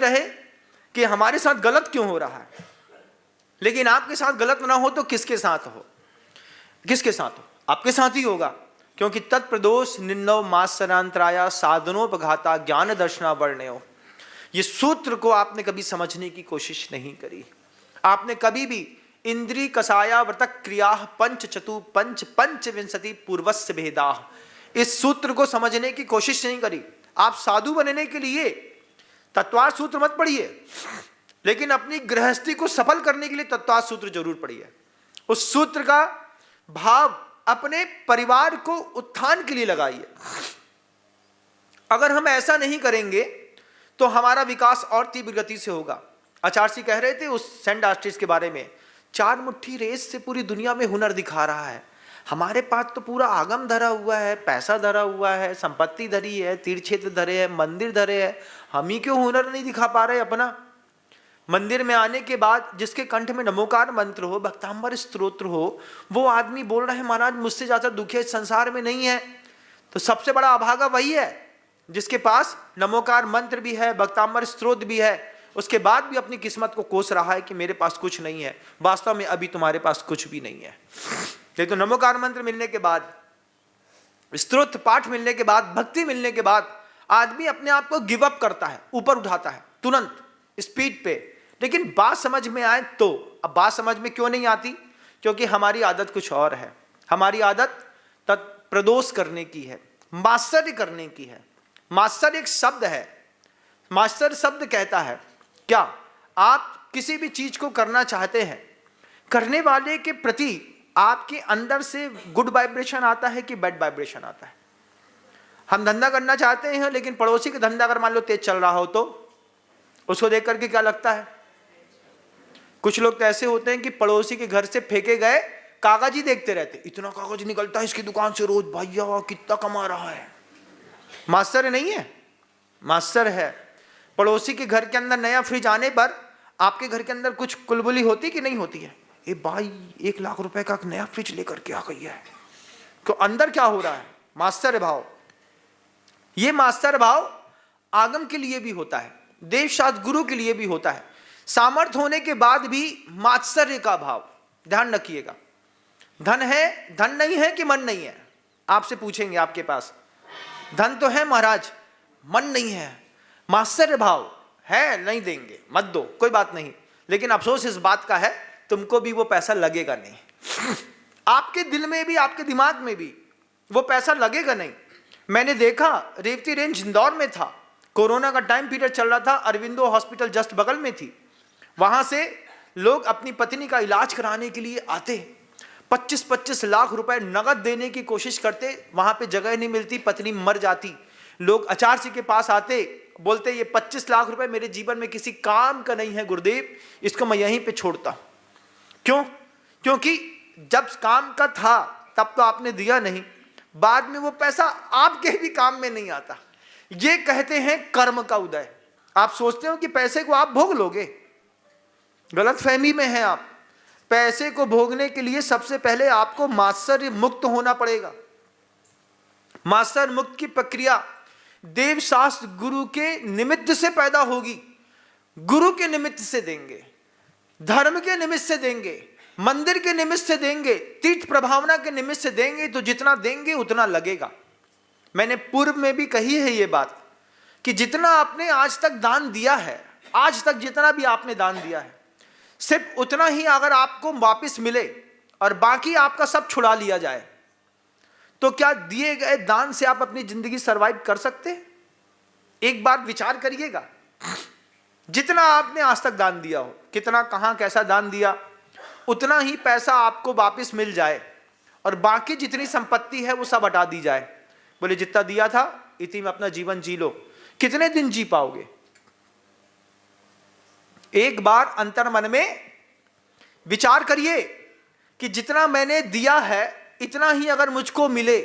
रहे कि हमारे साथ गलत क्यों हो रहा है, लेकिन आपके साथ गलत ना हो तो किसके साथ हो? किसके साथ हो? आपके साथ ही होगा, क्योंकि तत्प्रदोष निन्नव मात्सरांतराया साधनोपघाता ज्ञान दर्शना वर्ण्यो। ये सूत्र को आपने कभी समझने की कोशिश नहीं करी। आपने कभी भी इंद्री कसाया व्रत क्रिया पंच चतु पंच पंचविंशति पूर्वस्य भेदा, इस सूत्र को समझने की कोशिश नहीं करी। आप साधु बनने के लिए तत्वार्थ सूत्र मत पढ़िए, लेकिन अपनी गृहस्थी को सफल करने के लिए तत्वार्थ सूत्र जरूर पढ़िए। उस सूत्र का भाव अपने परिवार को उत्थान के लिए लगाइए। अगर हम ऐसा नहीं करेंगे तो हमारा विकास और तीव्र गति से होगा। आचार्य जी कह रहे थे उस सेंट आस्टिस के बारे में, 4 मुट्ठी रेस से पूरी दुनिया में हुनर दिखा रहा है। हमारे पास तो पूरा आगम धरा हुआ है, पैसा धरा हुआ है, संपत्ति धरी है, तीर्थ क्षेत्र धरे है, मंदिर धरे है, हम ही क्यों हुनर नहीं दिखा पा रहे अपना? मंदिर में आने के बाद जिसके कंठ में नमोकार मंत्र हो, भक्तांबर स्तोत्र हो, वो आदमी बोल रहा है महाराज मुझसे ज्यादा दुखी इस संसार में नहीं है। तो सबसे बड़ा अभागा वही है जिसके पास नमोकार मंत्र भी है, भक्तांबर स्तोत्र भी है, उसके बाद भी अपनी किस्मत को कोस रहा है कि मेरे पास कुछ नहीं है। वास्तव में अभी तुम्हारे पास कुछ भी नहीं है। लेकिन तो नमोकार मंत्र मिलने के बाद, स्तोत्र पाठ मिलने के बाद, भक्ति मिलने के बाद आदमी अपने आप को गिव अप करता है, ऊपर उठाता है तुरंत स्पीड पे। लेकिन बात समझ में आए तो, अब बात समझ में क्यों नहीं आती? क्योंकि हमारी आदत कुछ और है। हमारी आदत तत्प्रदोष करने की है, मात्सर्य करने की है। मात्सर्य एक शब्द है। मात्सर्य शब्द कहता है क्या? आप किसी भी चीज को करना चाहते हैं, करने वाले के प्रति आपके अंदर से गुड वाइब्रेशन आता है कि बैड वाइब्रेशन आता है? हम धंधा करना चाहते हैं, लेकिन पड़ोसी का धंधा अगर मान लो तेज चल रहा हो तो उसको देख करके क्या लगता है? कुछ लोग तो ऐसे होते हैं कि पड़ोसी के घर से फेंके गए कागज ही देखते रहते, इतना कागज निकलता है इसकी दुकान से रोज, भैया कितना कमा रहा है। मास्टर नहीं है, मास्टर है। पड़ोसी के घर के अंदर नया फ्रिज आने पर आपके घर के अंदर कुछ कुलबुली होती कि नहीं होती है? ए भाई 1 लाख रुपए का नया फ्रिज लेकर के आ गई है। तो अंदर क्या हो रहा है? मास्टर भाव। ये मास्टर भाव आगम के लिए भी होता है, देवशास्त्र गुरु के लिए भी होता है। सामर्थ्य होने के बाद भी मात्सर्य का भाव, ध्यान रखिएगा। धन है, धन नहीं है कि मन नहीं है? आपसे पूछेंगे आपके पास, धन तो है महाराज, मन नहीं है, मात्सर्य भाव है, नहीं देंगे, मत दो, कोई बात नहीं। लेकिन अफसोस इस बात का है, तुमको भी वो पैसा लगेगा नहीं। आपके दिल में भी, आपके दिमाग में भी वो पैसा लगेगा नहीं। मैंने देखा, रेवती रेंज इंदौर में था, कोरोना का टाइम पीरियड चल रहा था, अरविंदो हॉस्पिटल जस्ट बगल में थी। वहां से लोग अपनी पत्नी का इलाज कराने के लिए आते, 25-25 लाख रुपए नगद देने की कोशिश करते, वहां पे जगह नहीं मिलती, पत्नी मर जाती। लोग आचार्य जी के पास आते, बोलते ये 25 लाख रुपए मेरे जीवन में किसी काम का नहीं है गुरुदेव, इसको मैं यहीं पे छोड़ता हूं। क्यों? क्योंकि जब काम का था तब तो आपने दिया नहीं, बाद में वो पैसा आपके भी काम में नहीं आता। ये कहते हैं कर्म का उदय। आप सोचते हो कि पैसे को आप भोग लोगे, गलत फहमी में है आप। पैसे को भोगने के लिए सबसे पहले आपको मात्सर्य मुक्त होना पड़ेगा। मात्सर्य मुक्त की प्रक्रिया देवशास्त्र गुरु के निमित्त से पैदा होगी। गुरु के निमित्त से देंगे, धर्म के निमित्त से देंगे, मंदिर के निमित्त से देंगे, तीर्थ प्रभावना के निमित्त से देंगे, तो जितना देंगे उतना लगेगा। मैंने पूर्व में भी कही है ये बात कि जितना आपने आज तक दान दिया है, आज तक जितना भी आपने दान दिया है, सिर्फ उतना ही अगर आपको वापस मिले और बाकी आपका सब छुड़ा लिया जाए, तो क्या दिए गए दान से आप अपनी जिंदगी सरवाइव कर सकते हैं? एक बार विचार करिएगा। जितना आपने आज तक दान दिया हो, कितना कहां कैसा दान दिया, उतना ही पैसा आपको वापस मिल जाए और बाकी जितनी संपत्ति है वो सब हटा दी जाए। बोले जितना दिया था इतनी में अपना जीवन जी लो। कितने दिन जी पाओगे? एक बार अंतर मन में विचार करिए कि जितना मैंने दिया है इतना ही अगर मुझको मिले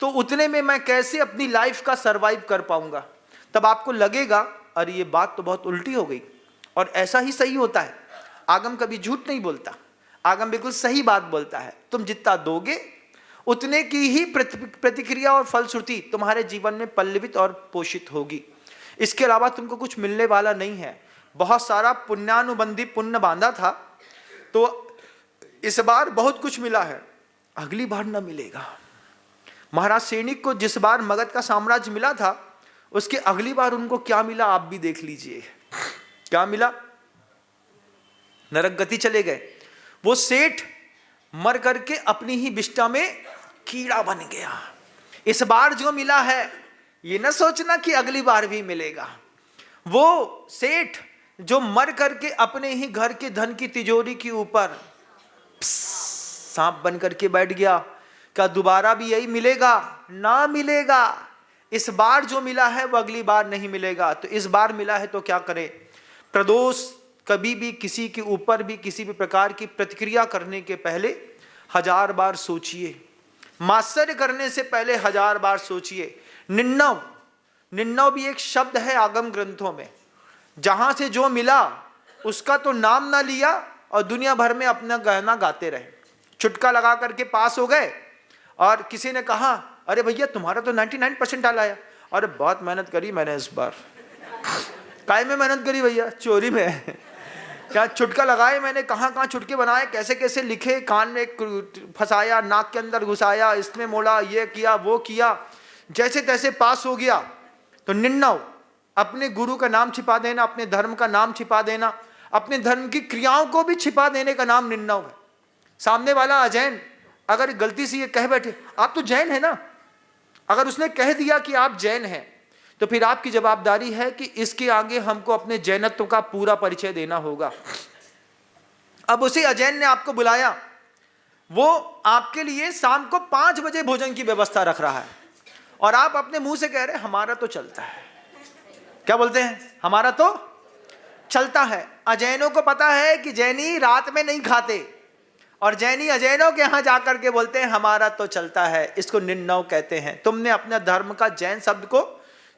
तो उतने में मैं कैसे अपनी लाइफ का सरवाइव कर पाऊंगा। तब आपको लगेगा अरे ये बात तो बहुत उल्टी हो गई। और ऐसा ही सही होता है। आगम कभी झूठ नहीं बोलता, आगम बिल्कुल सही बात बोलता है। तुम जितना दोगे उतने की ही प्रतिक्रिया और फलश्रुति तुम्हारे जीवन में पल्लवित और पोषित होगी। इसके अलावा तुमको कुछ मिलने वाला नहीं है। बहुत सारा पुण्यानुबंधी पुण्य बांधा था, तो इस बार बहुत कुछ मिला है, अगली बार न मिलेगा। महाराज सैनिक को जिस बार मगध का साम्राज्य मिला था, उसके अगली बार उनको क्या मिला आप भी देख लीजिए। क्या मिला? नरक गति चले गए। वो सेठ मर करके अपनी ही विष्ठा में कीड़ा बन गया। इस बार जो मिला है ये न सोचना कि अगली बार भी मिलेगा। वो सेठ जो मर करके अपने ही घर के धन की तिजोरी के ऊपर सांप बन करके बैठ गया, क्या दोबारा भी यही मिलेगा? ना मिलेगा। इस बार जो मिला है वो अगली बार नहीं मिलेगा। तो इस बार मिला है तो क्या करें? प्रदोष कभी भी किसी के ऊपर भी किसी भी प्रकार की प्रतिक्रिया करने के पहले 1000 बार सोचिए। मात्सर्य करने से पहले 1000 बार सोचिए। निन्नव, निन्नव भी एक शब्द है आगम ग्रंथों में। जहां से जो मिला उसका तो नाम ना लिया और दुनिया भर में अपना गहना गाते रहे। चुटका लगा करके पास हो गए और किसी ने कहा अरे भैया तुम्हारा तो 99% आया। अरे बहुत मेहनत करी मैंने इस बार। काय में मेहनत करी भैया? चोरी में। क्या चुटका लगाए मैंने, कहाँ कहाँ चुटके बनाए, कैसे कैसे लिखे, कान में फंसाया, नाक के अंदर घुसाया, इसमें मोड़ा, ये किया वो किया, जैसे तैसे पास हो गया। तो निन्नव, अपने गुरु का नाम छिपा देना, अपने धर्म का नाम छिपा देना, अपने धर्म की क्रियाओं को भी छिपा देने का नाम निन्नव है। सामने वाला अजैन अगर गलती से ये कह बैठे आप तो जैन है ना, अगर उसने कह दिया कि आप जैन हैं, तो फिर आपकी जवाबदारी है कि इसके आगे हमको अपने जैनत्व का पूरा परिचय देना होगा। अब उसी अजैन ने आपको बुलाया, वो आपके लिए शाम को 5 बजे भोजन की व्यवस्था रख रहा है और आप अपने मुंह से कह रहे हैं हमारा तो चलता है। क्या बोलते हैं? हमारा तो चलता है। अजैनों को पता है कि जैनी रात में नहीं खाते और जैनी अजैनों के यहां जाकर के बोलते हैं हमारा तो चलता है। इसको निन्नव कहते हैं। तुमने अपने धर्म का जैन शब्द को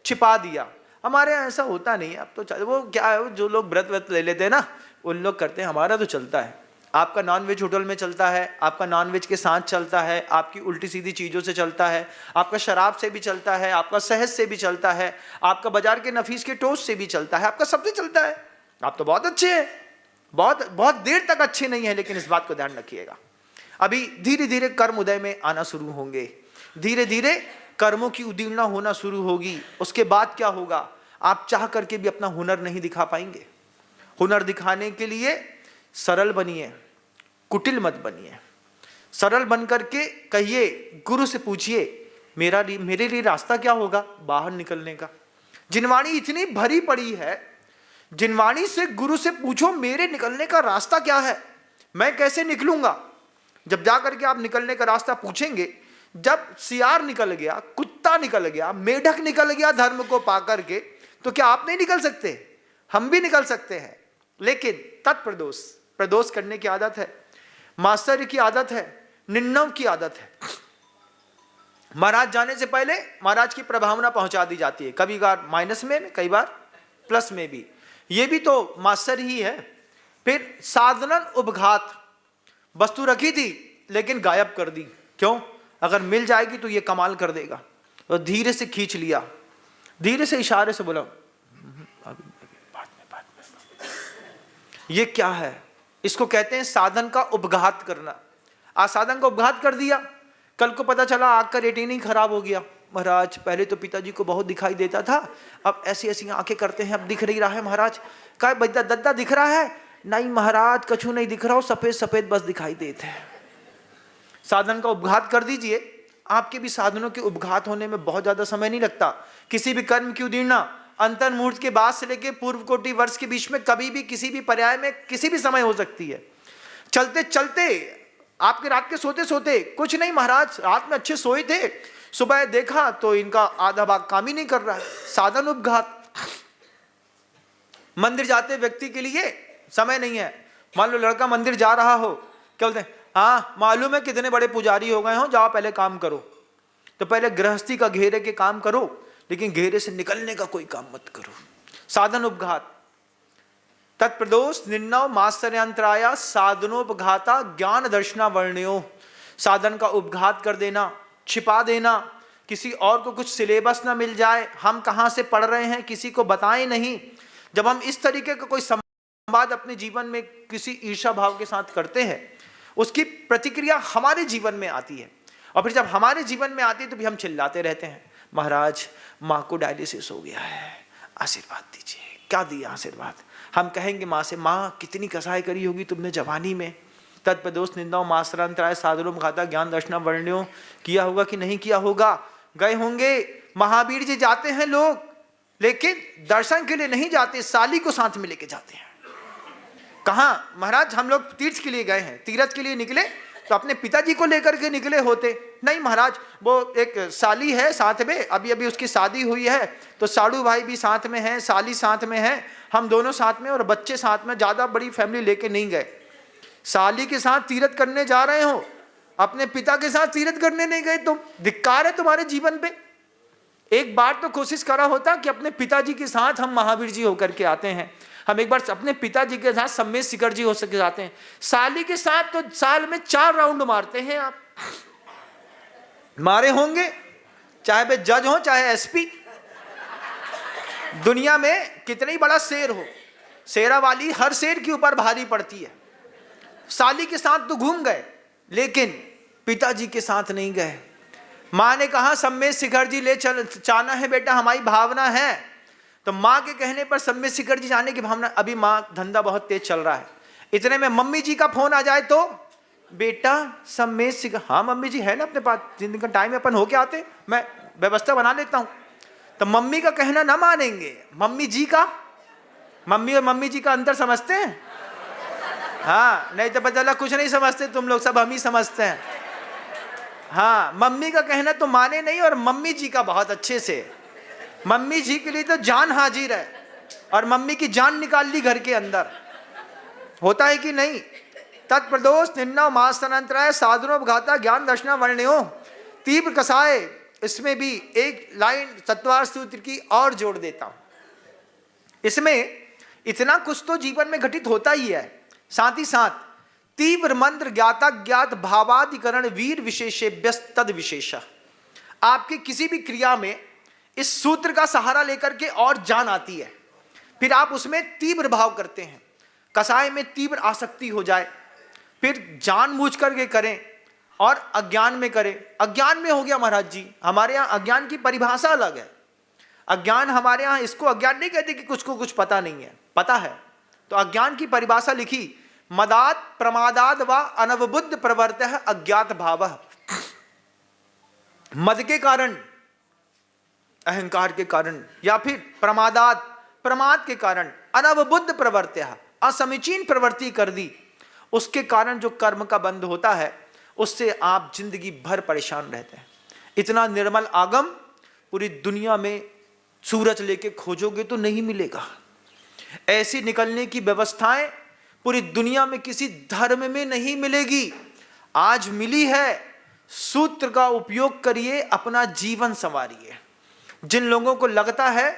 छिपा दिया। हमारे यहाँ ऐसा होता नहीं है। अब तो वो क्या है, जो लोग व्रत ले लेते हैं ना, उन लोग करते हैं हमारा तो चलता है। आपका नॉनवेज होटल में चलता है, आपका नॉनवेज के साथ चलता है, आपकी उल्टी सीधी चीज़ों से चलता है, आपका शराब से भी चलता है, आपका शहद से भी चलता है, आपका बाजार के नफीस के टोस्ट से भी चलता है, आपका सबसे चलता है। आप तो बहुत अच्छे हैं, बहुत देर तक अच्छे नहीं है, लेकिन इस बात को ध्यान रखिएगा, अभी धीरे धीरे कर्म उदय में आना शुरू होंगे, धीरे धीरे कर्मों की उदीर्णा होना शुरू होगी। उसके बाद क्या होगा, आप चाह करके भी अपना हुनर नहीं दिखा पाएंगे। हुनर दिखाने के लिए सरल बनिए, कुटिल मत बनिए। सरल बन करके कहिए, गुरु से पूछिए मेरे लिए रास्ता क्या होगा बाहर निकलने का। जिनवाणी इतनी भरी पड़ी है, जिनवाणी से गुरु से पूछो मेरे निकलने का रास्ता क्या है, मैं कैसे निकलूंगा। जब जाकर के आप निकलने का रास्ता पूछेंगे, जब सियार निकल गया, कुत्ता निकल गया, मेढक निकल गया धर्म को पाकर के, तो क्या आप नहीं निकल सकते? हम भी निकल सकते हैं। लेकिन प्रदोष करने की आदत है, मास्टर की आदत है, निन्नव की आदत है। महाराज जाने से पहले महाराज की प्रभावना पहुंचा दी जाती है, कभी बार माइनस में, कई बार प्लस में भी। ये भी तो मास्टर ही है। फिर साधनन उपघात, वस्तु रखी थी लेकिन गायब कर दी। क्यों? अगर मिल जाएगी तो ये कमाल कर देगा। तो धीरे से खींच लिया, धीरे से इशारे से बोला बाद में। ये क्या है? इसको कहते हैं साधन का उपघात करना। आज साधन का उपघात कर दिया, कल को पता चला आग का रेटिन ही खराब हो गया। महाराज पहले तो पिताजी को बहुत दिखाई देता था, अब ऐसी ऐसी आंखें करते हैं, अब दिख नहीं रहा है महाराज। क्या बद्दा दद्दा दिख रहा है? नहीं महाराज, कछु नहीं दिख रहा हो, सफेद सफेद बस दिखाई देते हैं। साधन का उपघात कर दीजिए। आपके भी साधनों के उपघात होने में बहुत ज्यादा समय नहीं लगता। किसी भी कर्म की उदीर्णा अंतर मुहूर्त के बाद से लेकर पूर्व कोटि वर्ष के बीच में कभी भी, किसी भी पर्याय में, किसी भी समय हो सकती है। चलते चलते आपके रात के सोते सोते, कुछ नहीं महाराज रात में अच्छे सोए थे, सुबह देखा तो इनका आधा भाग काम ही नहीं कर रहा है। साधन उपघात। मंदिर जाते व्यक्ति के लिए समय नहीं है। मान लो लड़का मंदिर जा रहा हो, क्या बोलते हैं, हाँ मालूम है कितने बड़े पुजारी हो गए हो, जाओ पहले काम करो। तो पहले गृहस्थी का घेरे के काम करो, लेकिन घेरे से निकलने का कोई काम मत करो। साधन उपघात। तत्प्रदोष निन्नव मात्सर्यांतराया साधनोपघाता ज्ञान दर्शना वर्ण्यो। साधन का उपघात कर देना, छिपा देना, किसी और को कुछ सिलेबस ना मिल जाए, हम कहाँ से पढ़ रहे हैं किसी को बताएं नहीं। जब हम इस तरीके का कोई संवाद अपने जीवन में किसी ईर्षा भाव के साथ करते हैं, उसकी प्रतिक्रिया हमारे जीवन में आती है। और फिर जब हमारे जीवन में आती है तो भी हम चिल्लाते रहते हैं, महाराज माँ को डायलिसिस हो गया है, आशीर्वाद दीजिए। क्या दिया आशीर्वाद? हम कहेंगे माँ से, माँ कितनी कसाई करी होगी तुमने जवानी में। तत्प्रदोष निंदाओं मात्सरांतराय साधनोपघाता ज्ञान दर्शना वर्ण्यो। किया होगा कि नहीं किया होगा? गए होंगे। महावीर जी जाते हैं लोग, लेकिन दर्शन के लिए नहीं जाते, साली को साथ में लेके जाते हैं। कहाँ महाराज हम लोग तीर्थ के लिए गए हैं, तीर्थ के लिए निकले तो अपने पिताजी को लेकर के निकले होते? नहीं महाराज, वो एक साली है साथ में, अभी अभी उसकी शादी हुई है, तो साड़ू भाई भी साथ में हैं, साली साथ में है, हम दोनों साथ में और बच्चे साथ में, ज़्यादा बड़ी फैमिली लेके नहीं गए। साली के साथ तीर्थ करने जा रहे हो, अपने पिता के साथ तीर्थ करने नहीं गए तुम। धिक्कार है तुम्हारे जीवन पे। एक बार तो कोशिश करा होता कि अपने पिताजी के साथ हम महावीर जी होकर के आते हैं, हम एक बार अपने पिताजी के साथ सम्मेद शिखर जी हो सके जाते हैं। साली के साथ तो साल में 4 राउंड मारते हैं आप। मारे होंगे, चाहे वे जज हो चाहे एसपी। दुनिया में कितनी बड़ा शेर हो, शेरा वाली हर शेर के ऊपर भारी पड़ती है। साली के साथ तो घूम गए, लेकिन पिताजी के साथ नहीं गए। माँ ने कहा सम्मेद शिखर जी ले जाना है बेटा, हमारी भावना है। तो माँ के कहने पर सम्मेद शिखर जी जाने की भावना। अभी माँ धंधा बहुत तेज चल रहा है, इतने में मम्मी जी का फोन आ जाए तो बेटा सम्मेद शिखर, हाँ मम्मी जी है ना अपने पास, जिन दिन का टाइम अपन होके आते, मैं व्यवस्था बना लेता हूँ। तो मम्मी का कहना ना मानेंगे, मम्मी जी का, मम्मी और मम्मी जी का अंतर समझते हैं? हाँ, नहीं तो पता चला कुछ नहीं समझते तुम लोग, सब हम ही समझते हैं। हाँ, मम्मी का कहना तो माने नहीं, और मम्मी जी का बहुत अच्छे से। मम्मी जी के लिए तो जान हाजिर है, और मम्मी की जान निकाल ली घर के अंदर। होता है कि नहीं? तत्प्रदोष निन्ना मास्तनांतराय साधनों घाता ज्ञान दर्शना वर्ण्यो तीव्र कसाय। इसमें भी एक लाइन सत्वार सूत्र की और जोड़ देता हूं। इसमें इतना कुछ तो जीवन में घटित होता ही है, साथ ही साथ तीव्र मंत्र ज्ञाता ज्ञात भावाधिकरण वीर विशेषेभ्य तद विशेष। आपकी किसी भी क्रिया में इस सूत्र का सहारा लेकर के और जान आती है, फिर आप उसमें तीव्र भाव करते हैं। कसाय में तीव्र आसक्ति हो जाए, फिर जानबूझ करके करें और अज्ञान में करें। अज्ञान में हो गया महाराज जी, हमारे यहाँ अज्ञान की परिभाषा अलग है। अज्ञान हमारे यहाँ इसको अज्ञान नहीं कहते कि कुछ को कुछ पता नहीं है, पता है। तो अज्ञान की परिभाषा लिखी, मदात प्रमादाद व अनवबुद्ध प्रवर्तः अज्ञात भावः। मद के कारण, अहंकार के कारण, या फिर प्रमादात प्रमाद के कारण, अनवबुद्ध प्रवर्तः असमीचीन प्रवृत्ति कर दी, उसके कारण जो कर्म का बंध होता है उससे आप जिंदगी भर परेशान रहते हैं। इतना निर्मल आगम पूरी दुनिया में सूरज लेके खोजोगे तो नहीं मिलेगा। ऐसी निकलने की व्यवस्थाएं पूरी दुनिया में किसी धर्म में नहीं मिलेगी। आज मिली है, सूत्र का उपयोग करिए, अपना जीवन संवारिए। जिन लोगों को लगता है,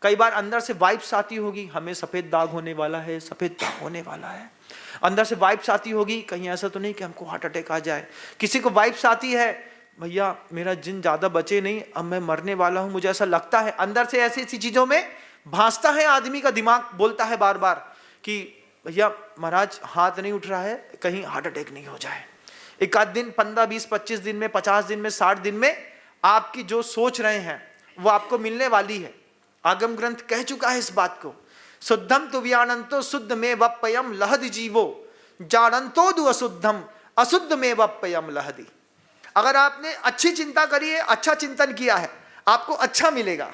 कई बार अंदर से वाइब्स आती होगी, हमें सफेद दाग होने वाला है, सफेद दाग होने वाला है, अंदर से वाइब्स आती होगी, कहीं ऐसा तो नहीं कि हमको हार्ट अटैक आ जाए। किसी को वाइब्स आती है, भैया मेरा जिन ज्यादा बचे नहीं, अब मैं मरने वाला हूं, मुझे ऐसा लगता है। अंदर से ऐसी ऐसी चीजों में भासता है, आदमी का दिमाग बोलता है बार बार कि भैया महाराज हाथ नहीं उठ रहा है, कहीं हार्ट अटैक नहीं हो जाए। एक आध दिन, 15, 20, 25 दिन में, 50 दिन में, 60 दिन में आपकी जो सोच रहे हैं वो आपको मिलने वाली है। आगम ग्रंथ कह चुका है इस बात को। शुद्धम तु व्यानंतो शुद्ध में वप्पयम लहदि जीवो जानंतो दु अशुद्धम अशुद्ध में वप्पयम लहदि। अगर आपने अच्छी चिंता करी है, अच्छा चिंतन किया है, आपको अच्छा मिलेगा।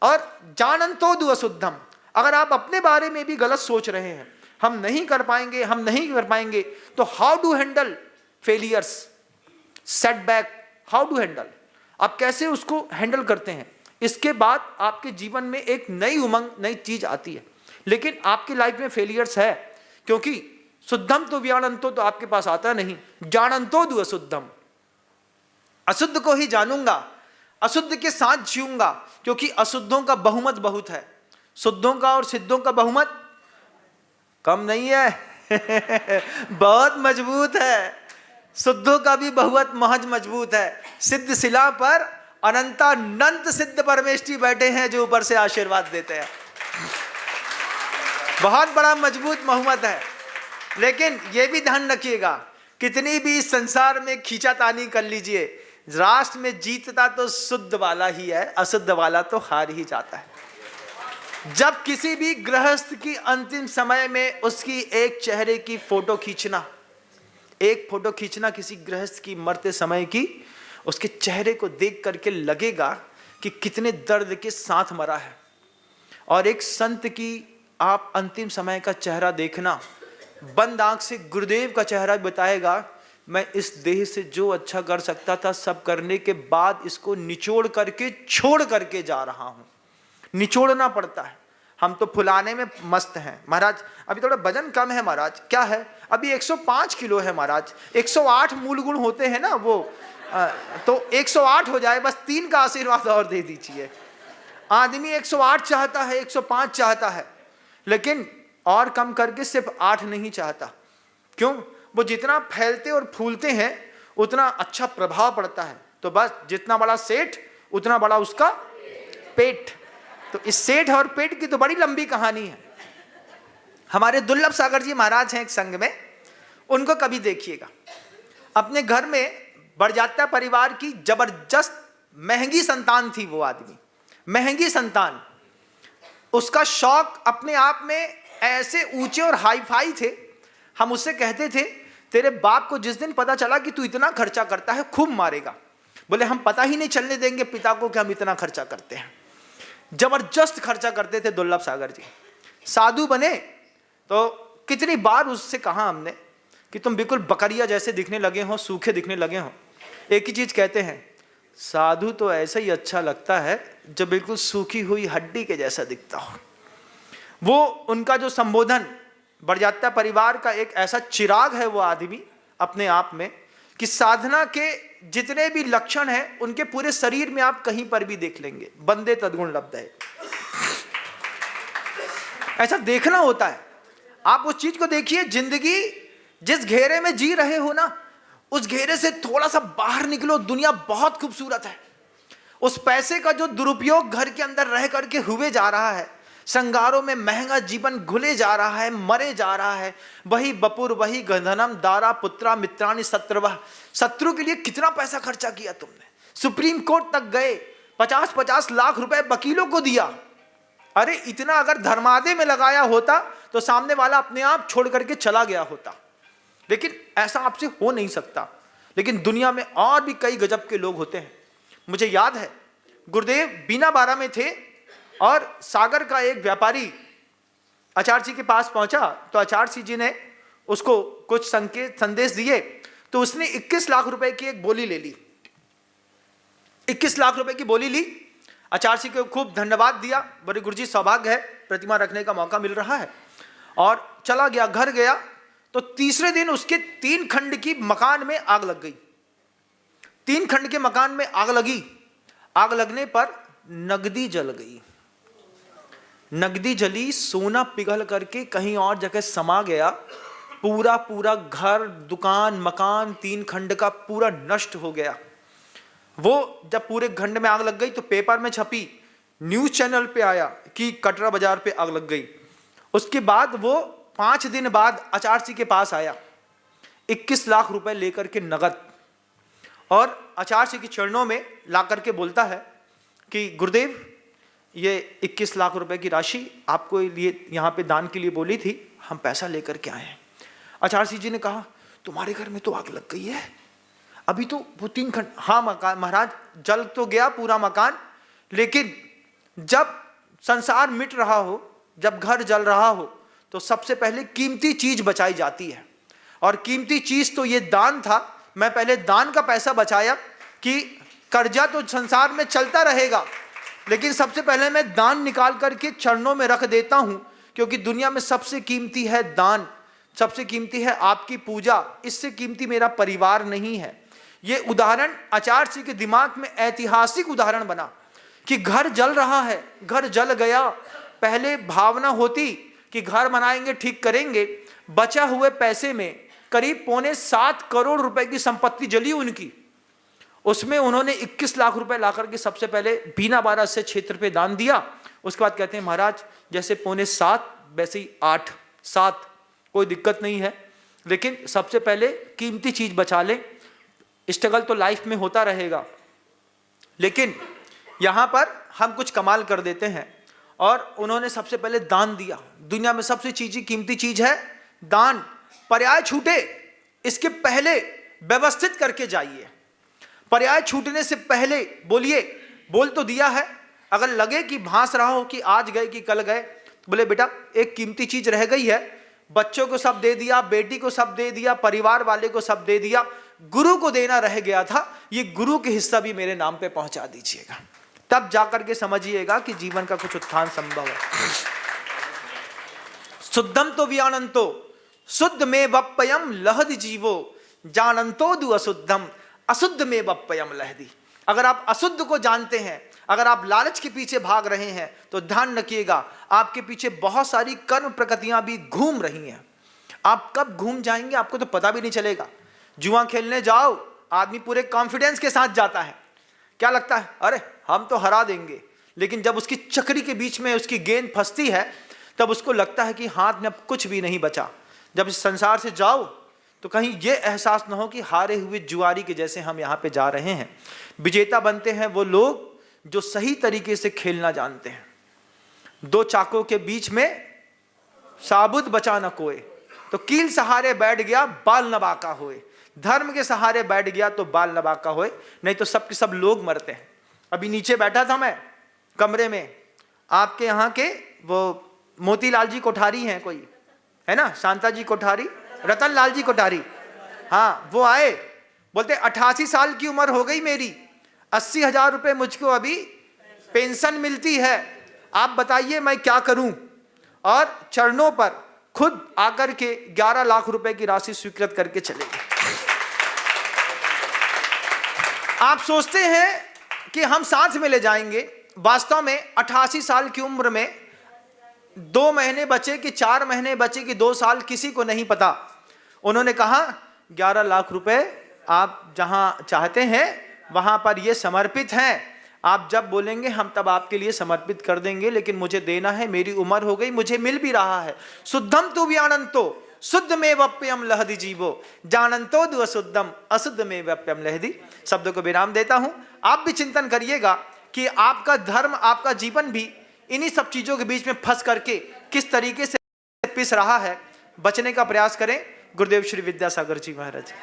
और जानंतो दु अशुद्धम, अगर आप अपने बारे में भी गलत सोच रहे हैं, हम नहीं कर पाएंगे, हम नहीं कर पाएंगे, तो how do handle failures, setback, how do handle, आप कैसे उसको हैंडल करते हैं। इसके बाद आपके जीवन में एक नई उमंग, नई चीज आती है। लेकिन आपकी लाइफ में फेलियर्स है, क्योंकि शुद्धम तो व्यानंतो तो आपके पास आता नहीं, जानंतो दु अशुद्धम, अशुद्ध को ही जानूंगा, अशुद्ध के साथ जीऊंगा, क्योंकि अशुद्धों का बहुमत बहुत है, शुद्धों का और सिद्धों का बहुमत कम नहीं है बहुत मजबूत है। शुद्धों का भी बहुमत महज मजबूत है। सिद्ध शिला पर अनंतानंत सिद्ध परमेष्ठी बैठे हैं जो ऊपर से आशीर्वाद देते हैं। बहुत बड़ा मजबूत बहुमत है। लेकिन यह भी ध्यान रखिएगा, कितनी भी इस संसार में खींचातानी कर लीजिए, राष्ट्र में जीतता तो शुद्ध वाला ही है, अशुद्ध वाला तो हार ही जाता है। जब किसी भी गृहस्थ की अंतिम समय में उसकी एक चेहरे की फोटो खींचना, एक फोटो खींचना किसी गृहस्थ की मरते समय की, उसके चेहरे को देख करके लगेगा कि कितने दर्द के साथ मरा है। और एक संत की आप अंतिम समय का चेहरा देखना, बंद आंख से गुरुदेव का चेहरा बताएगा, मैं इस देह से जो अच्छा कर सकता था सब करने के बाद इसको निचोड़ करके छोड़ करके जा रहा हूं। निचोड़ना पड़ता है। हम तो फुलाने में मस्त हैं महाराज, अभी थोड़ा वजन कम है महाराज, क्या है अभी 105 किलो है महाराज, 108 मूल गुण होते हैं ना वो, तो 108 हो जाए, बस 3 का आशीर्वाद और दे दीजिए। आदमी 108 चाहता है, 105 चाहता है, लेकिन और कम करके सिर्फ 8 नहीं चाहता। क्यों? वो जितना फैलते और फूलते हैं उतना अच्छा प्रभाव पड़ता है। तो बस जितना बड़ा सेठ उतना बड़ा उसका पेट। तो इस सेठ और पेट की तो बड़ी लंबी कहानी है। हमारे दुर्लभ सागर जी महाराज हैं एक संघ में, उनको कभी देखिएगा, अपने घर में बड़जात्या परिवार की जबरदस्त महंगी संतान थी। वो आदमी महंगी संतान, उसका शौक अपने आप में ऐसे ऊंचे और हाई फाई थे। हम उससे कहते थे, तेरे बाप को जिस दिन पता चला कि तू इतना खर्चा करता है खूब मारेगा। बोले हम पता ही नहीं चलने देंगे पिता को कि हम इतना खर्चा करते हैं। जबरदस्त खर्चा करते थे दुर्लभ सागर जी। साधु बने तो कितनी बार उससे कहा हमने कि तुम बिल्कुल बकरिया जैसे दिखने लगे हो, सूखे दिखने लगे हो। एक ही चीज कहते हैं, साधु तो ऐसा ही अच्छा लगता है जो बिल्कुल सूखी हुई हड्डी के जैसा दिखता हो। वो उनका जो संबोधन, बरजात्या परिवार का एक ऐसा चिराग है वो आदमी अपने आप में, कि साधना के जितने भी लक्षण हैं उनके पूरे शरीर में आप कहीं पर भी देख लेंगे। बंदे तद्गुण लब्ध है, ऐसा देखना होता है। आप उस चीज को देखिए, जिंदगी जिस घेरे में जी रहे हो ना, उस घेरे से थोड़ा सा बाहर निकलो, दुनिया बहुत खूबसूरत है। उस पैसे का जो दुरुपयोग घर के अंदर रह करके हुए जा रहा है, श्रृंगारों में महंगा जीवन घुले जा रहा है, मरे जा रहा है। वही बपुर वही गंधनम दारा पुत्रा मित्राणि शत्रवः। शत्रु के लिए कितना पैसा खर्चा किया तुमने, सुप्रीम कोर्ट तक गए, 50-50 लाख रुपए वकीलों को दिया। अरे इतना अगर धर्मादे में लगाया होता तो सामने वाला अपने आप छोड़ करके चला गया होता, लेकिन ऐसा आपसे हो नहीं सकता। लेकिन दुनिया में और भी कई गजब के लोग होते हैं। मुझे याद है, गुरुदेव बीना बारा में थे और सागर का एक व्यापारी आचार्य जी के पास पहुंचा, तो आचार्य जी ने उसको कुछ संदेश दिए, तो उसने 21 लाख रुपए की एक बोली ले ली। 21 लाख रुपए की बोली ली, आचार्य जी को खूब धन्यवाद दिया, बोले गुरुजी सौभाग्य है, प्रतिमा रखने का मौका मिल रहा है, और चला गया। घर गया तो तीसरे दिन उसके 3 खंड की मकान में आग लग गई। 3 खंड के मकान में आग लगी। आग लगने पर नगदी जल गई। नगदी जली, सोना पिघल करके कहीं और जगह समा गया। पूरा पूरा घर, दुकान, मकान 3 खंड का पूरा नष्ट हो गया। वो जब पूरे खंड में आग लग गई तो पेपर में छपी, न्यूज चैनल पे आया कि कटरा बाजार पे आग लग गई। उसके बाद वो 5 दिन बाद आचार्य जी के पास आया 21 लाख रुपए लेकर के नगद, और आचार्य जी के चरणों में ला करके बोलता है कि गुरुदेव ये 21 लाख रुपए की राशि आपको लिए यहाँ पे दान के लिए बोली थी, हम पैसा लेकर के आए हैं। आचार्य जी ने कहा तुम्हारे घर में तो आग लग गई है, अभी तो वो 3 खंड, हाँ मकान महाराज जल तो गया पूरा मकान, लेकिन जब संसार मिट रहा हो, जब घर जल रहा हो, तो सबसे पहले कीमती चीज बचाई जाती है, और कीमती चीज तो ये दान था। मैं पहले दान का पैसा बचाया कि कर्जा तो संसार में चलता रहेगा, लेकिन सबसे पहले मैं दान निकाल करके चरणों में रख देता हूं, क्योंकि दुनिया में सबसे कीमती है दान, सबसे कीमती है आपकी पूजा, इससे कीमती मेरा परिवार नहीं है। ये उदाहरण आचार्य जी के दिमाग में ऐतिहासिक उदाहरण बना कि घर जल रहा है, घर जल गया। पहले भावना होती कि घर बनाएंगे, ठीक करेंगे, बचा हुए पैसे में करीब 7.25 करोड़ रुपए की संपत्ति जली उनकी। उसमें उन्होंने 21 लाख रुपए ला करके सबसे पहले बीना बारा से क्षेत्र पे दान दिया। उसके बाद कहते हैं महाराज जैसे 7.25 वैसे ही 8-7 कोई दिक्कत नहीं है, लेकिन सबसे पहले कीमती चीज बचा ले। स्ट्रगल तो लाइफ में होता रहेगा, लेकिन यहां पर हम कुछ कमाल कर देते हैं, और उन्होंने सबसे पहले दान दिया। दुनिया में सबसे कीमती चीज है दान। पर्याय छूटे इसके पहले व्यवस्थित करके जाइए। पर्याय छूटने से पहले बोलिए, बोल तो दिया है, अगर लगे कि भांस रहा हो कि आज गए कि कल गए, तो बोले बेटा एक कीमती चीज रह गई है, बच्चों को सब दे दिया, बेटी को सब दे दिया, परिवार वाले को सब दे दिया, गुरु को देना रह गया था, ये गुरु के हिस्सा भी मेरे नाम पे पहुंचा दीजिएगा। तब जाकर के समझिएगा कि जीवन का कुछ उत्थान संभव है। शुद्धम तो व्यानंतो शुद्ध में वप्पयम लहदि जीवो जानंतो दु अशुद्धम अशुद्ध में वप्पयम लहदी। अगर आप अशुद्ध को जानते हैं, अगर आप लालच के पीछे भाग रहे हैं, तो ध्यान रखिएगा आपके पीछे बहुत सारी कर्म प्रकृतियां भी घूम रही हैं। आप कब घूम जाएंगे आपको तो पता भी नहीं चलेगा। जुआ खेलने जाओ, आदमी पूरे कॉन्फिडेंस के साथ जाता है, क्या लगता है अरे हम तो हरा देंगे, लेकिन जब उसकी चक्री के बीच में उसकी गेंद फंसती है तब उसको लगता है कि हाथ में अब कुछ भी नहीं बचा। जब इस संसार से जाओ तो कहीं ये एहसास ना हो कि हारे हुए जुआरी के जैसे हम यहाँ पे जा रहे हैं। विजेता बनते हैं वो लोग जो सही तरीके से खेलना जानते हैं। 2 चाकों के बीच में साबुत बचा न कोई, तो कील सहारे बैठ गया बाल नबाका होए, धर्म के सहारे बैठ गया तो बाल नबाका होए, नहीं तो सब के सब लोग मरते हैं। अभी नीचे बैठा था मैं कमरे में, आपके यहाँ के वो मोतीलाल जी कोठारी हैं कोई, है ना, शांता जी कोठारी, रतन लाल जी कोठारी, हाँ वो आए, बोलते 88 साल की उम्र हो गई मेरी, 80,000 रुपये मुझको अभी पेंशन मिलती है, आप बताइए मैं क्या करूं। और चरणों पर खुद आकर के 11 लाख रुपए की राशि स्वीकृत करके चले गए। आप सोचते हैं कि हम साथ में ले जाएंगे, वास्तव में 88 साल की उम्र में 2 महीने बचे कि 4 महीने बचे कि 2 साल, किसी को नहीं पता। उन्होंने कहा 11 लाख रुपए आप जहां चाहते हैं वहां पर ये समर्पित हैं, आप जब बोलेंगे हम तब आपके लिए समर्पित कर देंगे, लेकिन मुझे देना है, मेरी उम्र हो गई, मुझे मिल भी रहा है। शुद्धम तु व्यानंतो शुद्ध में वप्यम लहदी जीवो, जानंतो दु अशुद्धम अशुद्ध में वप्यम लहदी। शब्द को विराम देता हूं। आप भी चिंतन करिएगा कि आपका धर्म, आपका जीवन भी इन्हीं सब चीजों के बीच में फंस करके किस तरीके से पिस रहा है। बचने का प्रयास करें। गुरुदेव श्री विद्यासागर जी महाराज।